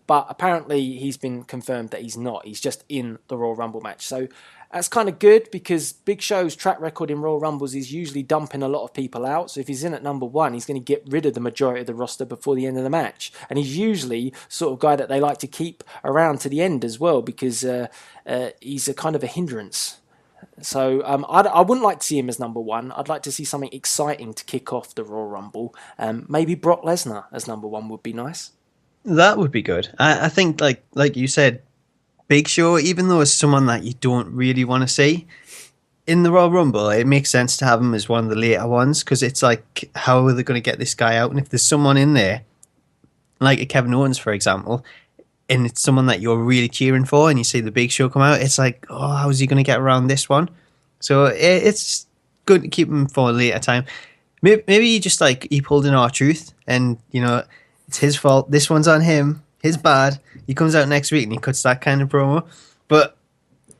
But apparently he's been confirmed that he's not. He's just in the Royal Rumble match. So that's kind of good, because Big Show's track record in Royal Rumbles is usually dumping a lot of people out. So if he's in at number 1, he's going to get rid of the majority of the roster before the end of the match. And he's usually sort of guy that they like to keep around to the end as well, because he's a kind of a hindrance. So I wouldn't like to see him as number 1. I'd like to see something exciting to kick off the Royal Rumble. Maybe Brock Lesnar as number 1 would be nice. That would be good. I think, like you said, Big Show, even though it's someone that you don't really want to see in the Royal Rumble, it makes sense to have him as one of the later ones, because it's like, how are they going to get this guy out? And if there's someone in there, like a Kevin Owens, for example, and it's someone that you're really cheering for, and you see the Big Show come out, it's like, oh, how's he going to get around this one? So it's good to keep him for a later time. Maybe he just, like, he pulled an R-Truth, and, you know, it's his fault. This one's on him. His bad. He comes out next week and he cuts that kind of promo. But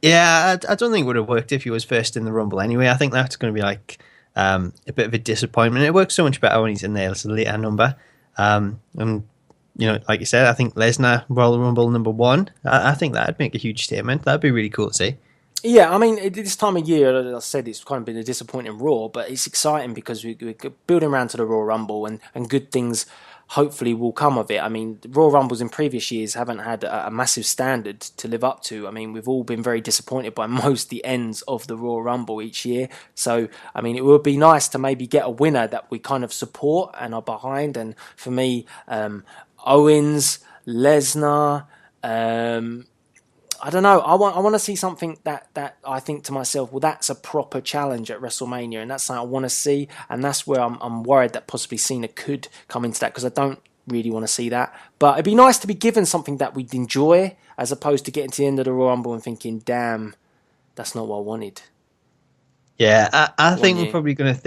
yeah, I don't think it would have worked if he was first in the Rumble anyway. I think that's going to be like a bit of a disappointment. It works so much better when he's in there as a later number. And you know, like you said, I think Lesnar Royal Rumble number 1. I think that'd make a huge statement. That'd be really cool to see. Yeah, I mean, this time of year, as I said, it's kind of been a disappointing Raw, but it's exciting because we're building around to the Royal Rumble, and good things hopefully will come of it. I mean, Royal Rumbles in previous years haven't had a massive standard to live up to. I mean, we've all been very disappointed by most the ends of the Royal Rumble each year. So, I mean, it would be nice to maybe get a winner that we kind of support and are behind. And for me, Owens, Lesnar, I don't know. I want to see something that I think to myself, well, that's a proper challenge at WrestleMania, and that's something I want to see. And that's where I'm worried that possibly Cena could come into that, because I don't really want to see that. But it'd be nice to be given something that we'd enjoy, as opposed to getting to the end of the Royal Rumble and thinking, damn, that's not what I wanted. Yeah, I think we're probably going to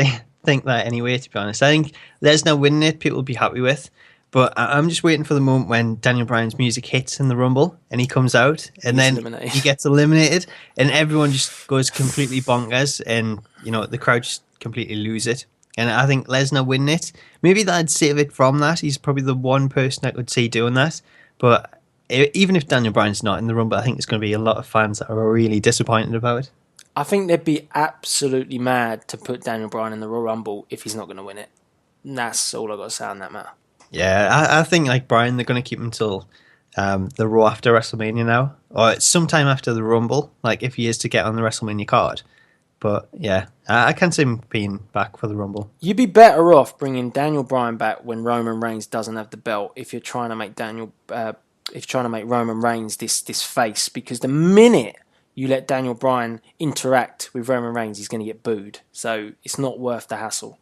think that anyway, to be honest. I think Lesnar winning it, people will be happy with. But I'm just waiting for the moment when Daniel Bryan's music hits in the Rumble and he comes out and then he gets eliminated and everyone just goes completely bonkers, and, you know, the crowd just completely lose it. And I think Lesnar winning it, maybe that'd save it from that. He's probably the one person I could see doing that. But even if Daniel Bryan's not in the Rumble, I think there's going to be a lot of fans that are really disappointed about it. I think they'd be absolutely mad to put Daniel Bryan in the Royal Rumble if he's not going to win it. And that's all I've got to say on that matter. Yeah, I think, like Bryan, they're going to keep him until the Raw after WrestleMania now, or sometime after the Rumble, like if he is to get on the WrestleMania card. But yeah, I can't see him being back for the Rumble. You'd be better off bringing Daniel Bryan back when Roman Reigns doesn't have the belt, if you're trying to make Roman Reigns this face, because the minute you let Daniel Bryan interact with Roman Reigns, he's going to get booed. So it's not worth the hassle.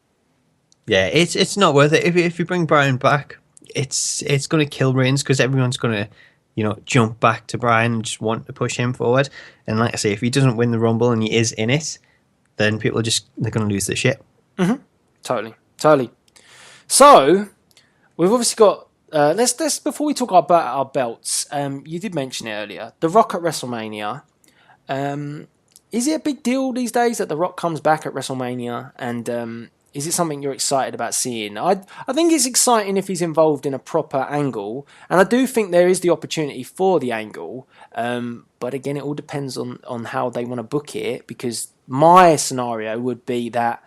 Yeah, it's not worth it. If you bring Bryan back, it's going to kill Reigns, because everyone's going to, you know, jump back to Bryan and just want to push him forward. And like I say, if he doesn't win the Rumble and he is in it, then people they're going to lose their shit. Mm-hmm. Totally. So we've obviously got. Let's before we talk about our belts. You did mention it earlier. The Rock at WrestleMania. Is it a big deal these days that The Rock comes back at WrestleMania and Is it something you're excited about seeing? I think it's exciting if he's involved in a proper angle, and I do think there is the opportunity for the angle. But again, it all depends on how they want to book it, because my scenario would be that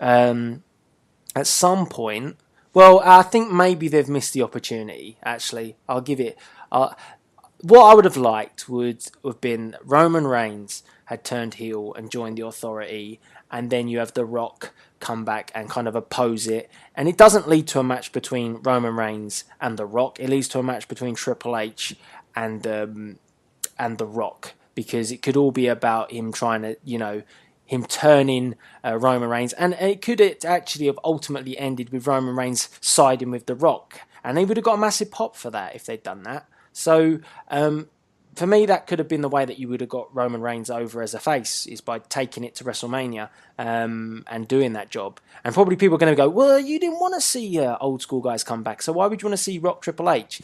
at some point, well, I think maybe they've missed the opportunity, actually. I'll give it... what I would have liked would have been Roman Reigns had turned heel and joined the Authority, and then you have The Rock come back and kind of oppose it. And it doesn't lead to a match between Roman Reigns and The Rock. It leads to a match between Triple H and The Rock, because it could all be about him trying to, him turning Roman Reigns. And it could actually have ultimately ended with Roman Reigns siding with The Rock. And they would have got a massive pop for that if they'd done that. So, for me, that could have been the way that you would have got Roman Reigns over as a face, is by taking it to WrestleMania and doing that job. And probably people are going to go, well, you didn't want to see old school guys come back, so why would you want to see Rock Triple H?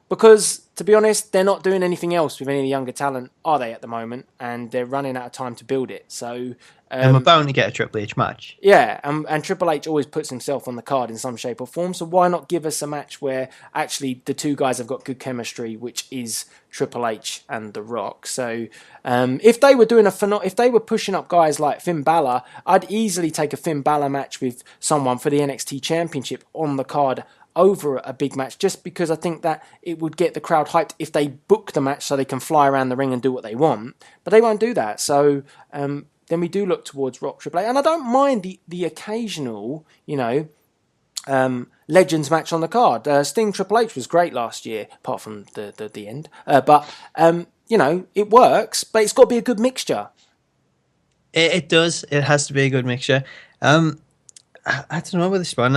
Because, to be honest, they're not doing anything else with any of the younger talent, are they, at the moment? And they're running out of time to build it. So, and we're bound to get a Triple H match. Yeah, and Triple H always puts himself on the card in some shape or form. So why not give us a match where actually the two guys have got good chemistry, which is Triple H and The Rock. So if they were doing if they were pushing up guys like Finn Balor, I'd easily take a Finn Balor match with someone for the NXT Championship on the card over a big match, just because I think that it would get the crowd hyped if they book the match so they can fly around the ring and do what they want. But they won't do that. So then we do look towards Rock Triple H. And I don't mind the occasional, Legends match on the card. Sting Triple H was great last year, apart from the end. But it works, but it's got to be a good mixture. It does. It has to be a good mixture. I don't know about this one.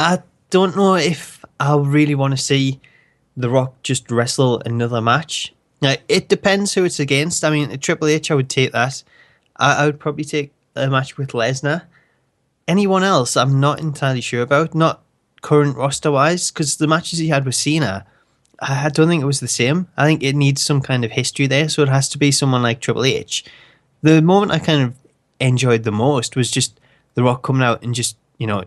I don't know if I really want to see The Rock just wrestle another match. Now, it depends who it's against. I mean, Triple H, I would take that. I would probably take a match with Lesnar. Anyone else, I'm not entirely sure about. Not current roster-wise, because the matches he had with Cena, I don't think it was the same. I think it needs some kind of history there, so it has to be someone like Triple H. The moment I kind of enjoyed the most was just The Rock coming out and just,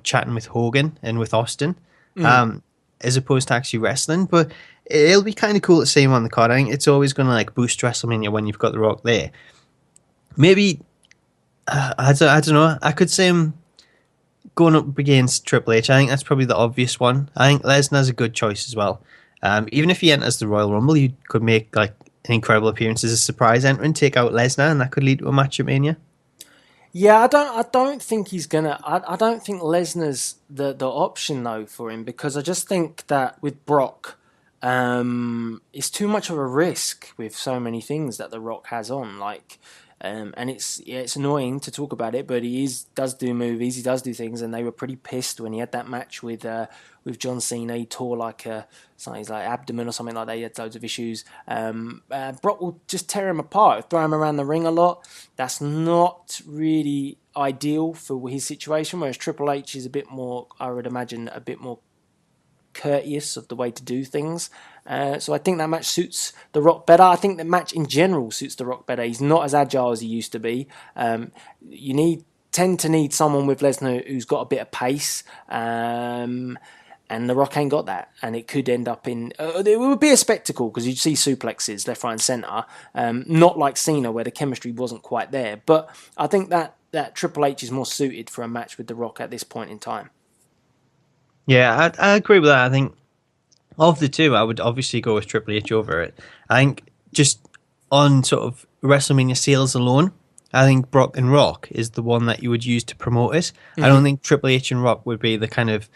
chatting with Hogan and with Austin, as opposed to actually wrestling. But it'll be kind of cool to see him on the card. I think it's always going to boost WrestleMania when you've got The Rock there. Maybe, I don't know, I could see him going up against Triple H. I think that's probably the obvious one. I think Lesnar's a good choice as well. Even if he enters the Royal Rumble, you could make an incredible appearance as a surprise entrant, take out Lesnar, and that could lead to a match at Mania. Yeah, I don't think he's gonna. I don't think Lesnar's the option though for him, because I just think that with Brock, it's too much of a risk with so many things that The Rock has on. And it's annoying to talk about it, but he does do movies, he does do things, and they were pretty pissed when he had that match with John Cena. He tore his abdomen or something like that. He had loads of issues. Brock will just tear him apart, throw him around the ring a lot. That's not really ideal for his situation. Whereas Triple H is a bit more, I would imagine, a bit more courteous of the way to do things. So I think that match suits The Rock better. I think the match in general suits The Rock better. He's not as agile as he used to be. You tend to need someone with Lesnar who's got a bit of pace, and The Rock ain't got that. And it could end up in... it would be a spectacle, because you'd see suplexes left, right and centre. Not like Cena, where the chemistry wasn't quite there. But I think that Triple H is more suited for a match with The Rock at this point in time. Yeah, I agree with that. I think of the two, I would obviously go with Triple H over it. I think just on sort of WrestleMania sales alone, I think Brock and Rock is the one that you would use to promote it. Mm-hmm. I don't think Triple H and Rock would be the kind of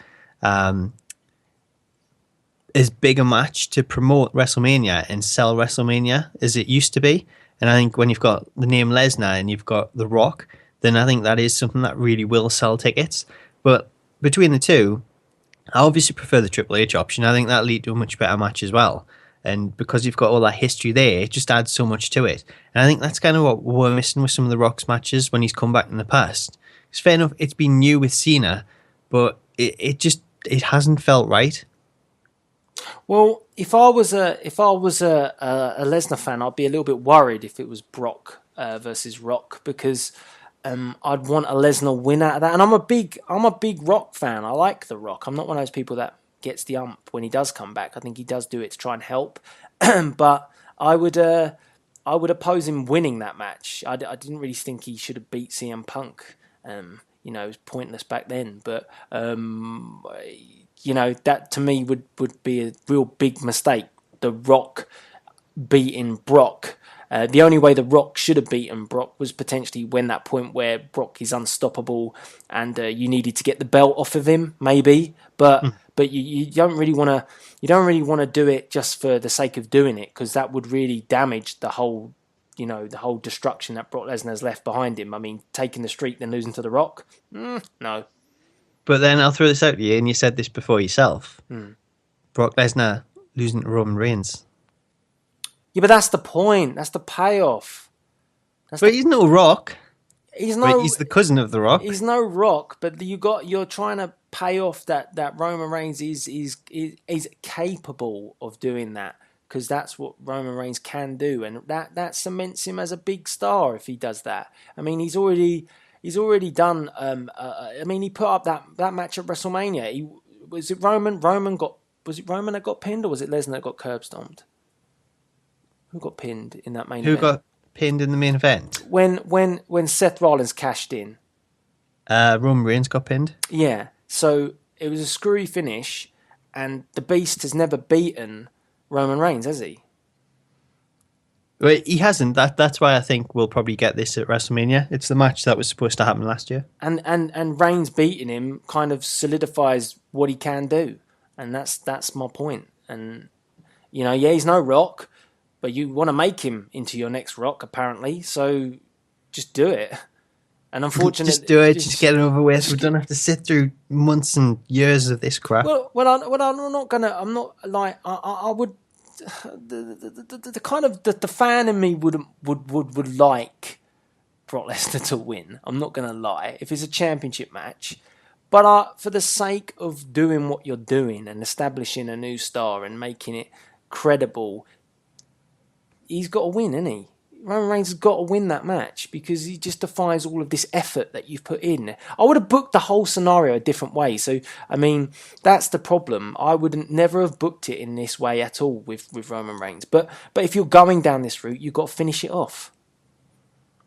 as big a match to promote WrestleMania and sell WrestleMania as it used to be. And I think when you've got the name Lesnar and you've got The Rock, then I think that is something that really will sell tickets. But between the two, I obviously prefer the Triple H option. I think that'll lead to a much better match as well. And because you've got all that history there, it just adds so much to it. And I think that's kind of what we're missing with some of The Rock's matches when he's come back in the past. It's fair enough, it's been new with Cena, but it hasn't felt right. Well, if I was a Lesnar fan, I'd be a little bit worried if it was Brock versus Rock, because I'd want a Lesnar win out of that. And I'm a big Rock fan. I like The Rock. I'm not one of those people that gets the ump when he does come back. I think he does do it to try and help. But I would oppose him winning that match. I didn't really think he should have beat CM Punk. It was pointless back then. But that to me would be a real big mistake. The Rock beating Brock. The only way The Rock should have beaten Brock was potentially when that point where Brock is unstoppable and you needed to get the belt off of him, maybe. But you don't really want to do it just for the sake of doing it, because that would really damage the whole destruction that Brock Lesnar's left behind him. I mean, taking the streak then losing to The Rock, no. But then I'll throw this out to you, and you said this before yourself. Brock Lesnar losing to Roman Reigns. Yeah, but that's the point. That's the payoff. He's no Rock. He's He's no Rock, but you're trying to pay off that Roman Reigns is capable of doing that, because that's what Roman Reigns can do, and that cements him as a big star if he does that. I mean, he's already done. He put up that match at WrestleMania. Was it Roman that got pinned, or was it Lesnar that got curb stomped? Who got pinned in that main event? Who got pinned in the main event? When Seth Rollins cashed in. Roman Reigns got pinned. Yeah, so it was a screwy finish, and the Beast has never beaten Roman Reigns, has he? Well, he hasn't. That's why I think we'll probably get this at WrestleMania. It's the match that was supposed to happen last year. And Reigns beating him kind of solidifies what he can do, and that's my point. And he's no Rock, but you want to make him into your next Rock, apparently. So just do it. And unfortunately, just do it. Just get it over with. We don't have to sit through months and years of this crap. Well, I'm not gonna. I'm not like I would. The kind of the fan in me would like Brock Lesnar to win. I'm not gonna lie. If it's a championship match. But for the sake of doing what you're doing and establishing a new star and making it credible, he's got to win, isn't he? Roman Reigns has got to win that match, because he just defies all of this effort that you've put in. I would have booked the whole scenario a different way. So, I mean, that's the problem. I would never have booked it in this way at all with Roman Reigns. But if you're going down this route, you've got to finish it off.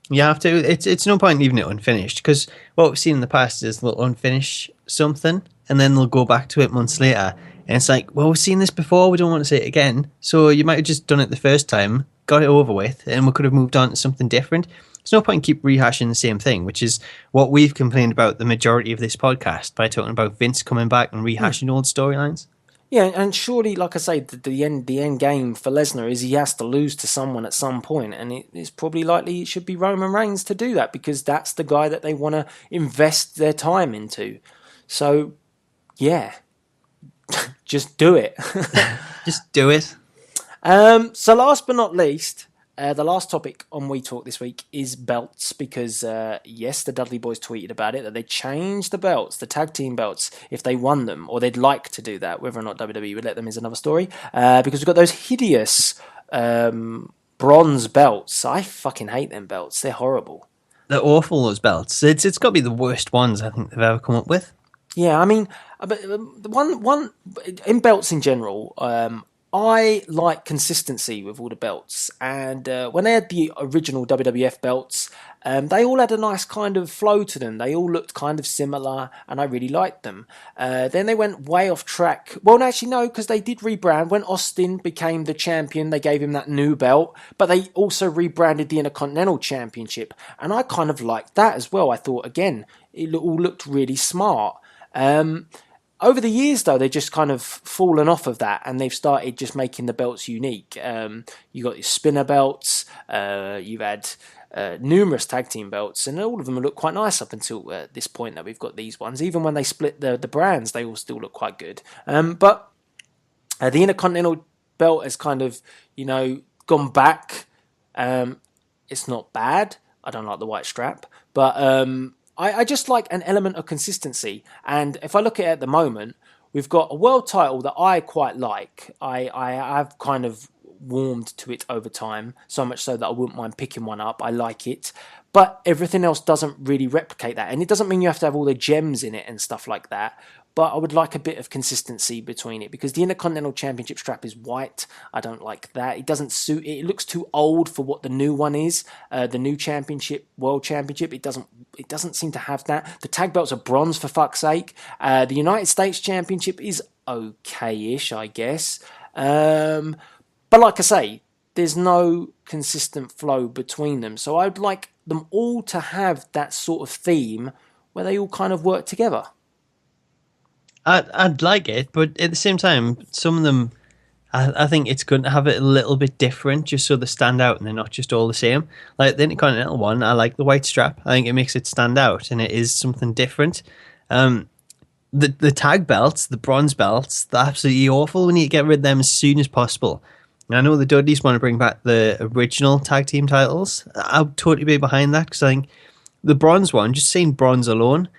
You have to. It's no point leaving it unfinished, because what we've seen in the past is they'll unfinish something and then they'll go back to it months later. And it's like, well, we've seen this before, we don't want to see it again. So you might have just done it the first time, got it over with, and we could have moved on to something different. There's no point in keep rehashing the same thing, which is what we've complained about the majority of this podcast, by talking about Vince coming back and rehashing old storylines. Yeah, and surely, like I say, the end game for Lesnar is he has to lose to someone at some point, and it's probably likely it should be Roman Reigns to do that, because that's the guy that they want to invest their time into. So, yeah, just do it. Just do it. So last but not least, the last topic on We Talk this week is belts, because yes, the Dudley Boys tweeted about it, that they changed the belts, the tag team belts, if they won them, or they'd like to do that. Whether or not WWE would let them is another story, because we've got those hideous bronze belts. I fucking hate them belts. They're horrible. They're awful, those belts. It's got to be the worst ones I think they've ever come up with. Yeah, I mean, but the one in belts in general, I like consistency with all the belts, and when they had the original WWF belts, they all had a nice kind of flow to them. They all looked kind of similar, and I really liked them. Then they went way off track. Well, actually, no, because they did rebrand. When Austin became the champion, they gave him that new belt, but they also rebranded the Intercontinental Championship, and I kind of liked that as well. I thought, again, it all looked really smart. Over the years, though, they've just kind of fallen off of that, and they've started just making the belts unique. You got your spinner belts, you've had numerous tag team belts, and all of them look quite nice up until this point that we've got these ones. Even when they split the brands, they all still look quite good. But the Intercontinental belt has kind of, gone back. It's not bad. I don't like the white strap, but I just like an element of consistency. And if I look at it at the moment, we've got a world title that I quite like. I've kind of warmed to it over time, so much so that I wouldn't mind picking one up. I like it. but everything else doesn't really replicate that. And it doesn't mean you have to have all the gems in it and stuff like that. But I would like a bit of consistency between it, because the Intercontinental Championship strap is white. I don't like that. It doesn't suit it. It looks too old for what the new one is. The new championship, World Championship, it doesn't seem to have that. The tag belts are bronze, for fuck's sake. The United States Championship is okay-ish, I guess. But like I say, there's no consistent flow between them. So I'd like them all to have that sort of theme where they all kind of work together. I'd like it, but at the same time, some of them, I think it's good to have it a little bit different, just so they stand out and they're not just all the same. Like the Intercontinental one, I like the white strap. I think it makes it stand out, and it is something different. The tag belts, the bronze belts, they're absolutely awful. We need to get rid of them as soon as possible. And I know the Dudleys want to bring back the original tag team titles. I'll totally be behind that, because I think the bronze one, just saying bronze alone,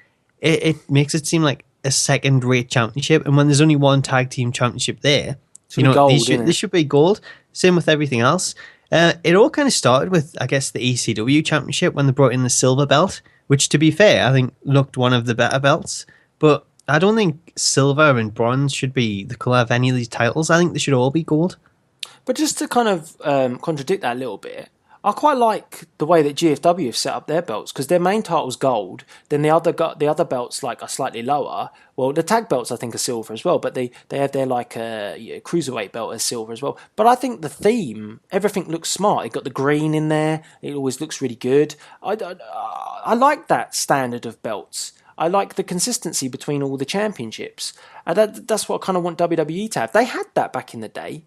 it makes it seem like a second-rate championship, and when there's only one tag team championship there, Gold, they should be gold. Same with everything else. It all kind of started with, I guess, the ECW championship when they brought in the silver belt, which, to be fair, I think looked one of the better belts. But I don't think silver and bronze should be the colour of any of these titles. I think they should all be gold. But just to kind of contradict that a little bit, I quite like the way that GFW have set up their belts, because their main title's gold, then the other belts like are slightly lower. Well, the tag belts I think are silver as well, but they have their like cruiserweight belt as silver as well. But I think the theme, everything looks smart. They got the green in there. It always looks really good. I like that standard of belts. I like the consistency between all the championships. That's what I kind of want WWE to have. They had that back in the day.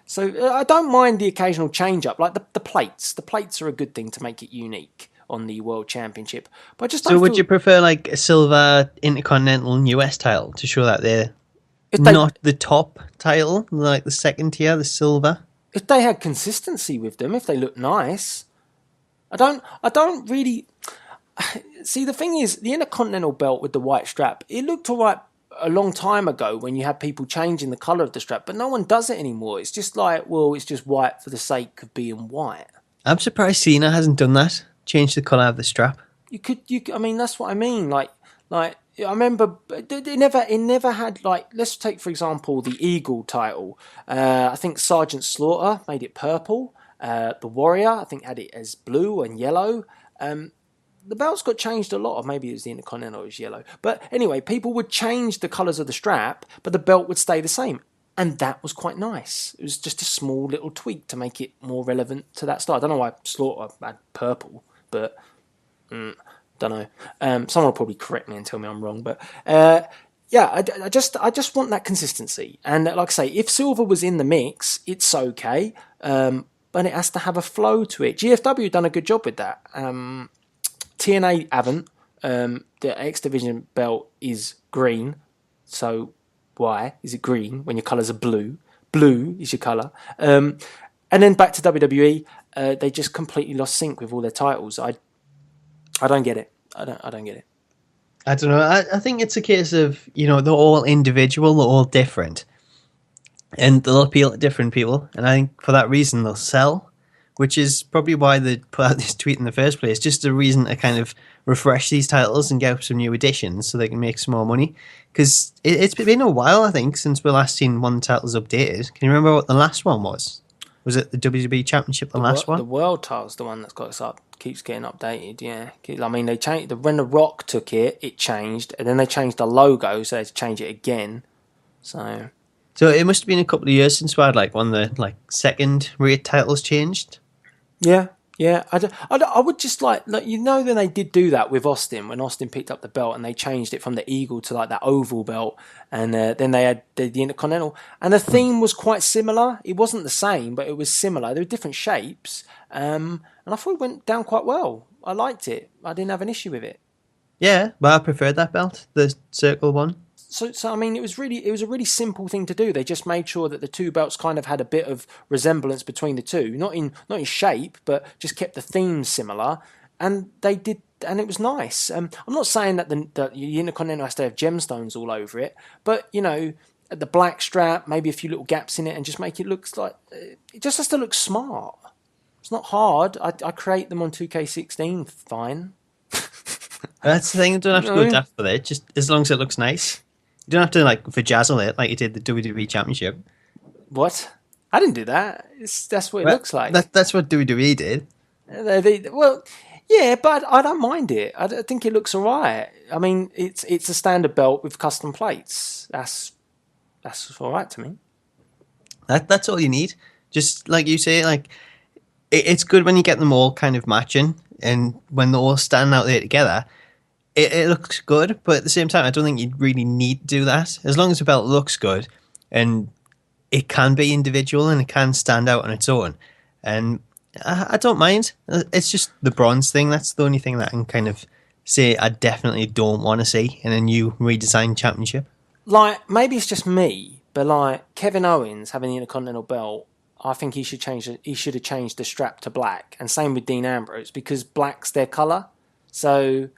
So I don't mind the occasional change up, like the plates. The plates are a good thing to make it unique on the World Championship. But I just don't would you prefer like a silver Intercontinental and US title to show that they're not the top title, like the second tier, the silver? If they had consistency with them, if they look nice, I don't really see. The thing is, the Intercontinental belt with the white strap, it looked alright a long time ago when you had people changing the colour of the strap, but no one does it anymore. It's just like, well, it's just white for the sake of being white. I'm surprised Cena hasn't done that. Changed the colour of the strap. I mean, that's what I mean. Like I remember it never had, like, let's take for example the Eagle title. I think Sergeant Slaughter made it purple. The Warrior, I think, had it as blue and yellow. The belts got changed a lot, or maybe it was the Intercontinental, it was yellow. But anyway, people would change the colours of the strap, but the belt would stay the same. And that was quite nice. It was just a small little tweak to make it more relevant to that style. I don't know why Slaughter had purple, but don't know. Someone will probably correct me and tell me I'm wrong. But yeah, I just want that consistency. And like I say, if silver was in the mix, it's okay. But it has to have a flow to it. GFW done a good job with that. TNA haven't. The X Division belt is green, so why is it green when your colours are blue? Blue is your colour. And then back to WWE, they just completely lost sync with all their titles. I don't get it. I don't get it. I don't know. I think it's a case of, they're all individual, they're all different, and they'll appeal to different people. And I think for that reason they'll sell. Which is probably why they put out this tweet in the first place, just a reason to kind of refresh these titles and get up some new additions so they can make some more money. Because it's been a while, I think, since we last seen one of the titles updated. Can you remember what the last one was? Was it the WWE Championship, the last one? The World title's the one that's keeps getting updated, yeah. I mean, they changed when The Rock took it, it changed, and then they changed the logo, so they had to change it again. So it must have been a couple of years since we had one of the second-rate titles changed. Yeah. I would just like then they did do that with Austin when Austin picked up the belt and they changed it from the Eagle to that oval belt, and then they had the Intercontinental, and the theme was quite similar. It wasn't the same, but it was similar. They were different shapes, and I thought it went down quite well. I liked it. I didn't have an issue with it. Yeah, but I preferred that belt, the circle one. So I mean, it was a really simple thing to do. They just made sure that the two belts kind of had a bit of resemblance between the two, not in shape, but just kept the themes similar. And they did, and it was nice. I'm not saying that the Intercontinental has to have gemstones all over it, but the black strap, maybe a few little gaps in it, and just make it look like it just has to look smart. It's not hard. I create them on 2K16. Fine. That's the thing. You don't have to No. go daft with it. Just as long as it looks nice. You don't have to like vajazzle it like you did the WWE Championship. What? I didn't do that. That's what it looks like. That's what WWE did. Well, yeah, but I don't mind it. I think it looks alright. I mean, it's a standard belt with custom plates. That's alright to me. That's all you need. Just like you say, like it's good when you get them all kind of matching, and when they're all standing out there together, it looks good. But at the same time, I don't think you really need to do that. As long as the belt looks good, and it can be individual and it can stand out on its own, and I don't mind. It's just the bronze thing. That's the only thing that I can kind of say I definitely don't want to see in a new redesigned championship. Like, maybe it's just me, but like Kevin Owens having the Intercontinental belt, I think he should have changed the strap to black, and same with Dean Ambrose, because black's their colour. So,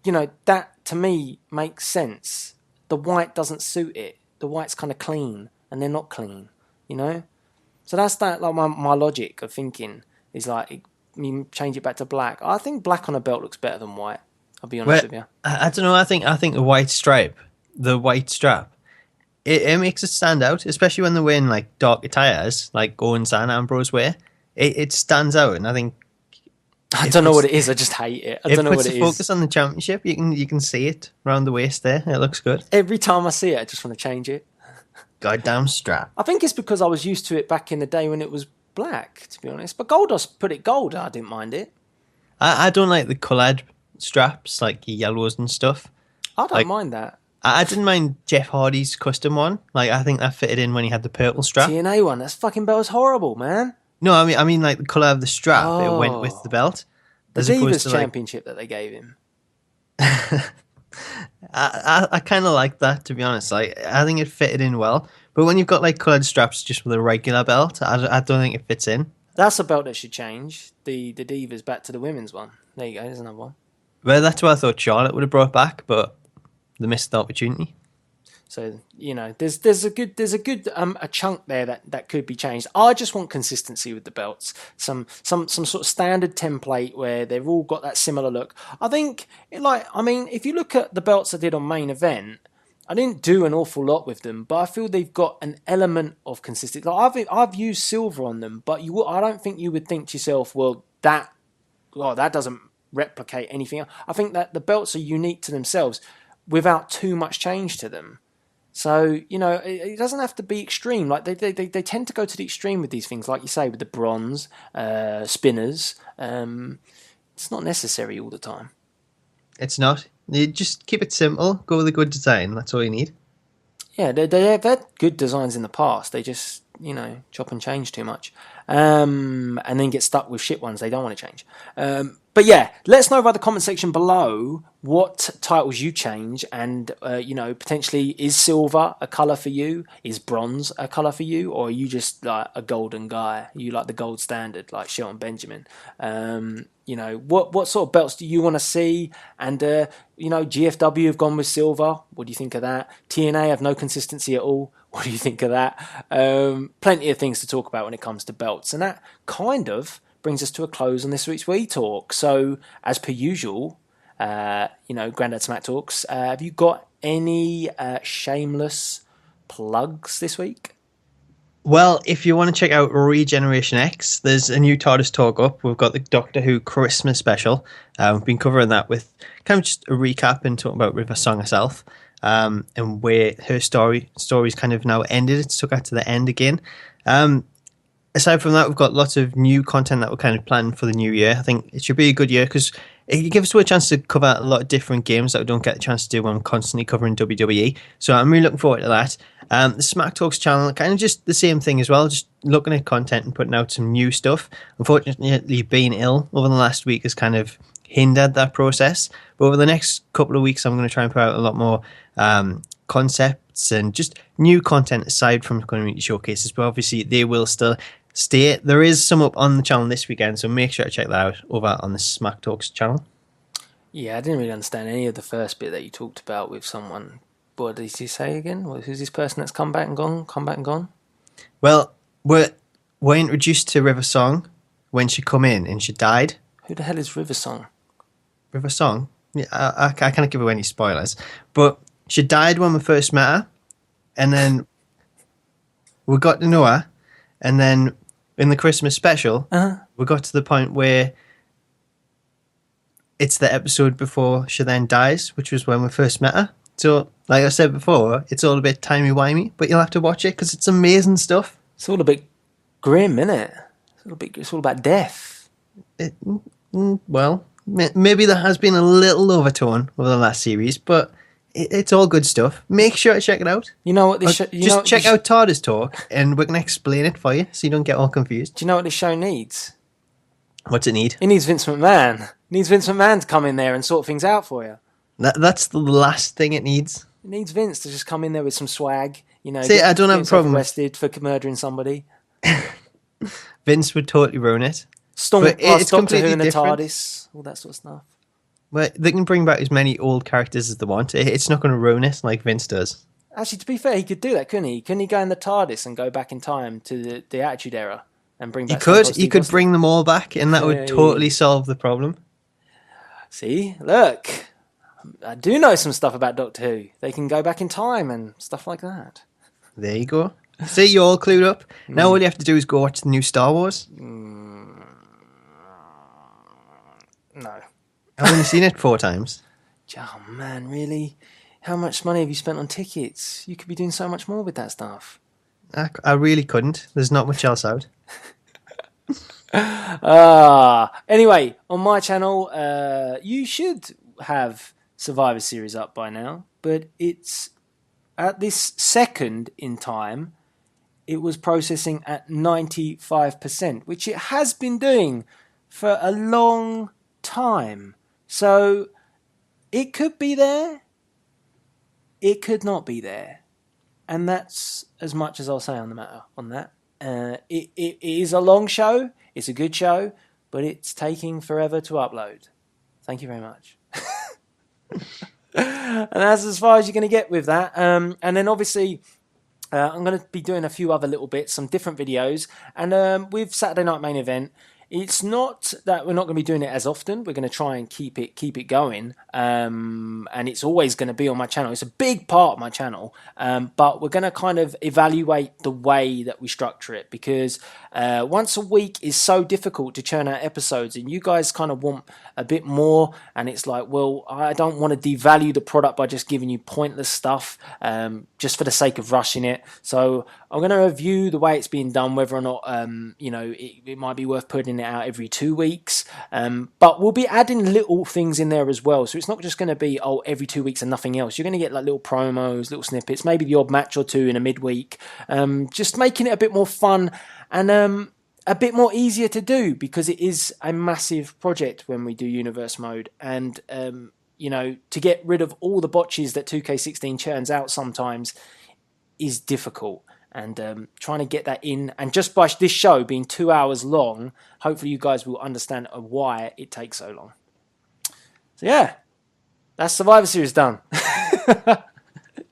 that to me makes sense. The white doesn't suit it. The white's kind of clean, and they're not clean, So that's that. Like my logic of thinking is like, you change it back to black. I think black on a belt looks better than white. I'll be honest with you. I don't know. I think the white stripe, the white strap, it makes it stand out, especially when they're wearing like dark attires, like Owens and Ambrose wear. It stands out, and I think I don't know what it is. I just hate it. I don't know what it is. It puts the focus on the championship. You can see it around the waist there. It looks good. Every time I see it, I just want to change it. Goddamn strap. I think it's because I was used to it back in the day when it was black, to be honest. But Goldust put it gold, and I didn't mind it. I don't like the coloured straps, like yellows and stuff. I don't mind that. I didn't mind Jeff Hardy's custom one. Like, I think that fitted in when he had the purple strap. TNA one, that's fucking belt was horrible, man. No, I mean like the colour of the strap. It went with the belt. The Divas Championship that they gave him. I kind of like that, to be honest. Like, I think it fitted in well. But when you've got like coloured straps just with a regular belt, I don't think it fits in. That's a belt that should change. The Divas back to the women's one. There you go, there's another one. Well, that's what I thought Charlotte would have brought back, but they missed the opportunity. So, there's a good a chunk there that could be changed. I just want consistency with the belts. Some sort of standard template where they've all got that similar look. I think, if you look at the belts I did on Main Event, I didn't do an awful lot with them, but I feel they've got an element of consistency. Like I've used silver on them, but I don't think you would think to yourself, well, that doesn't replicate anything. I think that the belts are unique to themselves without too much change to them. So, it doesn't have to be extreme. Like they tend to go to the extreme with these things, like you say, with the bronze, spinners. It's not necessary all the time. It's not. You just keep it simple. Go with a good design. That's all you need. Yeah, they have had good designs in the past. They just, chop and change too much. And then get stuck with shit ones they don't want to change. But yeah, let us know by the comment section below what titles you change, and potentially is silver a colour for you? Is bronze a colour for you? Or are you just like a golden guy? You like the gold standard, like Shelton Benjamin? What sort of belts do you want to see? And GFW have gone with silver. What do you think of that? TNA have no consistency at all. What do you think of that? Plenty of things to talk about when it comes to belts, and that kind of brings us to a close on this week's We Talk. So, as per usual, Grandad Smack Talks, have you got any shameless plugs this week? Well, if you want to check out Regeneration X, there's a new TARDIS talk up. We've got the Doctor Who Christmas special. We've been covering that with kind of just a recap and talking about River Song herself, and where her story's kind of now ended. It's took her to the end again. Aside from that, we've got lots of new content that we're kind of planning for the new year. I think it should be a good year because it gives us a chance to cover a lot of different games that we don't get a chance to do when I'm constantly covering WWE. So I'm really looking forward to that. The Smack Talks channel, kind of just the same thing as well, just looking at content and putting out some new stuff. Unfortunately, being ill over the last week has kind of hindered that process. But over the next couple of weeks, I'm going to try and put out a lot more concepts and just new content aside from community showcases. But obviously, they will still stay. There is some up on the channel this weekend, so make sure to check that out over on the Smack Talks channel. Yeah, I didn't really understand any of the first bit that you talked about with someone. What did he say again? Who's this person that's come back and gone? Well, we're introduced to River Song when she come in and she died. Who the hell is River Song? River Song? Yeah, I can't give away any spoilers. But she died when we first met her. And then we got to know her. And then in the Christmas special, we got to the point where it's the episode before she then dies, which was when we first met her. So, like I said before, it's all a bit timey-wimey, but you'll have to watch it because it's amazing stuff. It's all a bit grim, isn't it? It's all about death. Well, maybe there has been a little overtone over the last series, but it's all good stuff. Make sure to check it out. You know what this show... Just check out TARDIS Talk, and we can explain it for you so you don't get all confused. Do you know what this show needs? What's it need? It needs Vince McMahon. It needs Vince McMahon to come in there and sort things out for you. That's the last thing it needs. It needs Vince to just come in there with some swag. You know, See, I don't have a problem. Arrested for murdering somebody. Vince would totally ruin it. It's Doctor Who in the different. TARDIS, all that sort of stuff. Well, they can bring back as many old characters as they want. It's not going to ruin it like Vince does. Actually, to be fair, he could do that, couldn't he? Couldn't he go in the TARDIS and go back in time to the Attitude Era and bring back? He could bring them all back, and that would totally solve the problem. See, look, I do know some stuff about Doctor Who. They can go back in time and stuff like that. There you go. See, you're all clued up. Now all you have to do is go watch the new Star Wars. No. I've only seen it 4 times. Oh, man, really? How much money have you spent on tickets? You could be doing so much more with that stuff. I really couldn't. There's not much else out. Anyway, on my channel, you should have Survivor Series up by now, but it's at this second in time, it was processing at 95%, which it has been doing for a long time. So it could be there, it could not be there, and that's as much as I'll say on the matter on that. It is a long show. It's a good show, but it's taking forever to upload. Thank you very much. And that's as far as you're going to get with that. And then obviously, I'm going to be doing a few other little bits, some different videos. And with Saturday Night Main Event, it's not that we're not going to be doing it as often. We're going to try and keep it going. And it's always going to be on my channel. It's a big part of my channel. But we're going to kind of evaluate the way that we structure it, because once a week is so difficult to churn out episodes, and you guys kind of want a bit more, and it's like, well, I don't want to devalue the product by just giving you pointless stuff just for the sake of rushing it. So I'm going to review the way it's being done, whether or not it might be worth putting it out every 2 weeks. But we'll be adding little things in there as well. So it's not just going to be every 2 weeks and nothing else. You're going to get like little promos, little snippets, maybe the odd match or two in a midweek. Just making it a bit more fun and a bit more easier to do, because it is a massive project when we do universe mode. And to get rid of all the botches that 2K16 churns out sometimes is difficult. And trying to get that in, and just by this show being 2 hours long, hopefully you guys will understand why it takes so long. So yeah, that's Survivor Series done.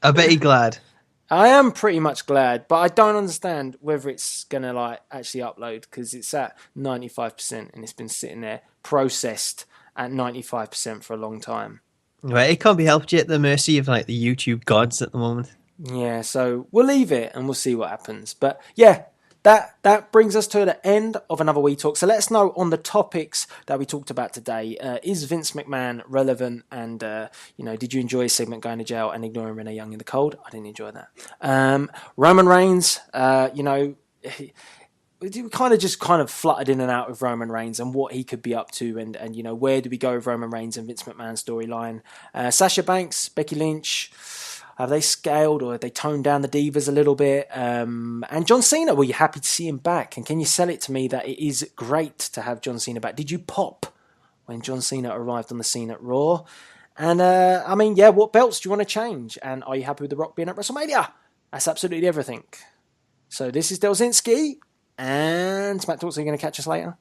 I bet you're glad. I am pretty much glad, but I don't understand whether it's gonna actually upload, because it's at 95% and it's been sitting there processed at 95% for a long time. Right, it can't be helped yet. The mercy of the YouTube gods at the moment. Yeah, so we'll leave it and we'll see what happens. But yeah, that brings us to the end of another We Talk. So let us know on the topics that we talked about today. Is Vince McMahon relevant? And, did you enjoy his segment going to jail and ignoring Renee Young in the cold? I didn't enjoy that. Roman Reigns, we kind of fluttered in and out of Roman Reigns and what he could be up to, and where do we go with Roman Reigns and Vince McMahon storyline. Sasha Banks, Becky Lynch, have they scaled or have they toned down the divas a little bit? And John Cena, were you happy to see him back? And can you sell it to me that it is great to have John Cena back? Did you pop when John Cena arrived on the scene at Raw? And what belts do you want to change? And are you happy with The Rock being at WrestleMania? That's absolutely everything. So this is Delzinski. And Smack Talks, are you going to catch us later?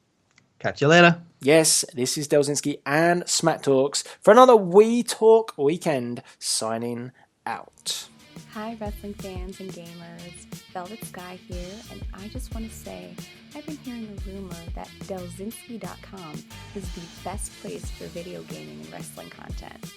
Catch you later. Yes, this is Delzinski and Smack Talks for another We Talk weekend, signing out. Hi, wrestling fans and gamers. Velvet Sky here, and I just want to say I've been hearing a rumor that Delzinski.com is the best place for video gaming and wrestling content.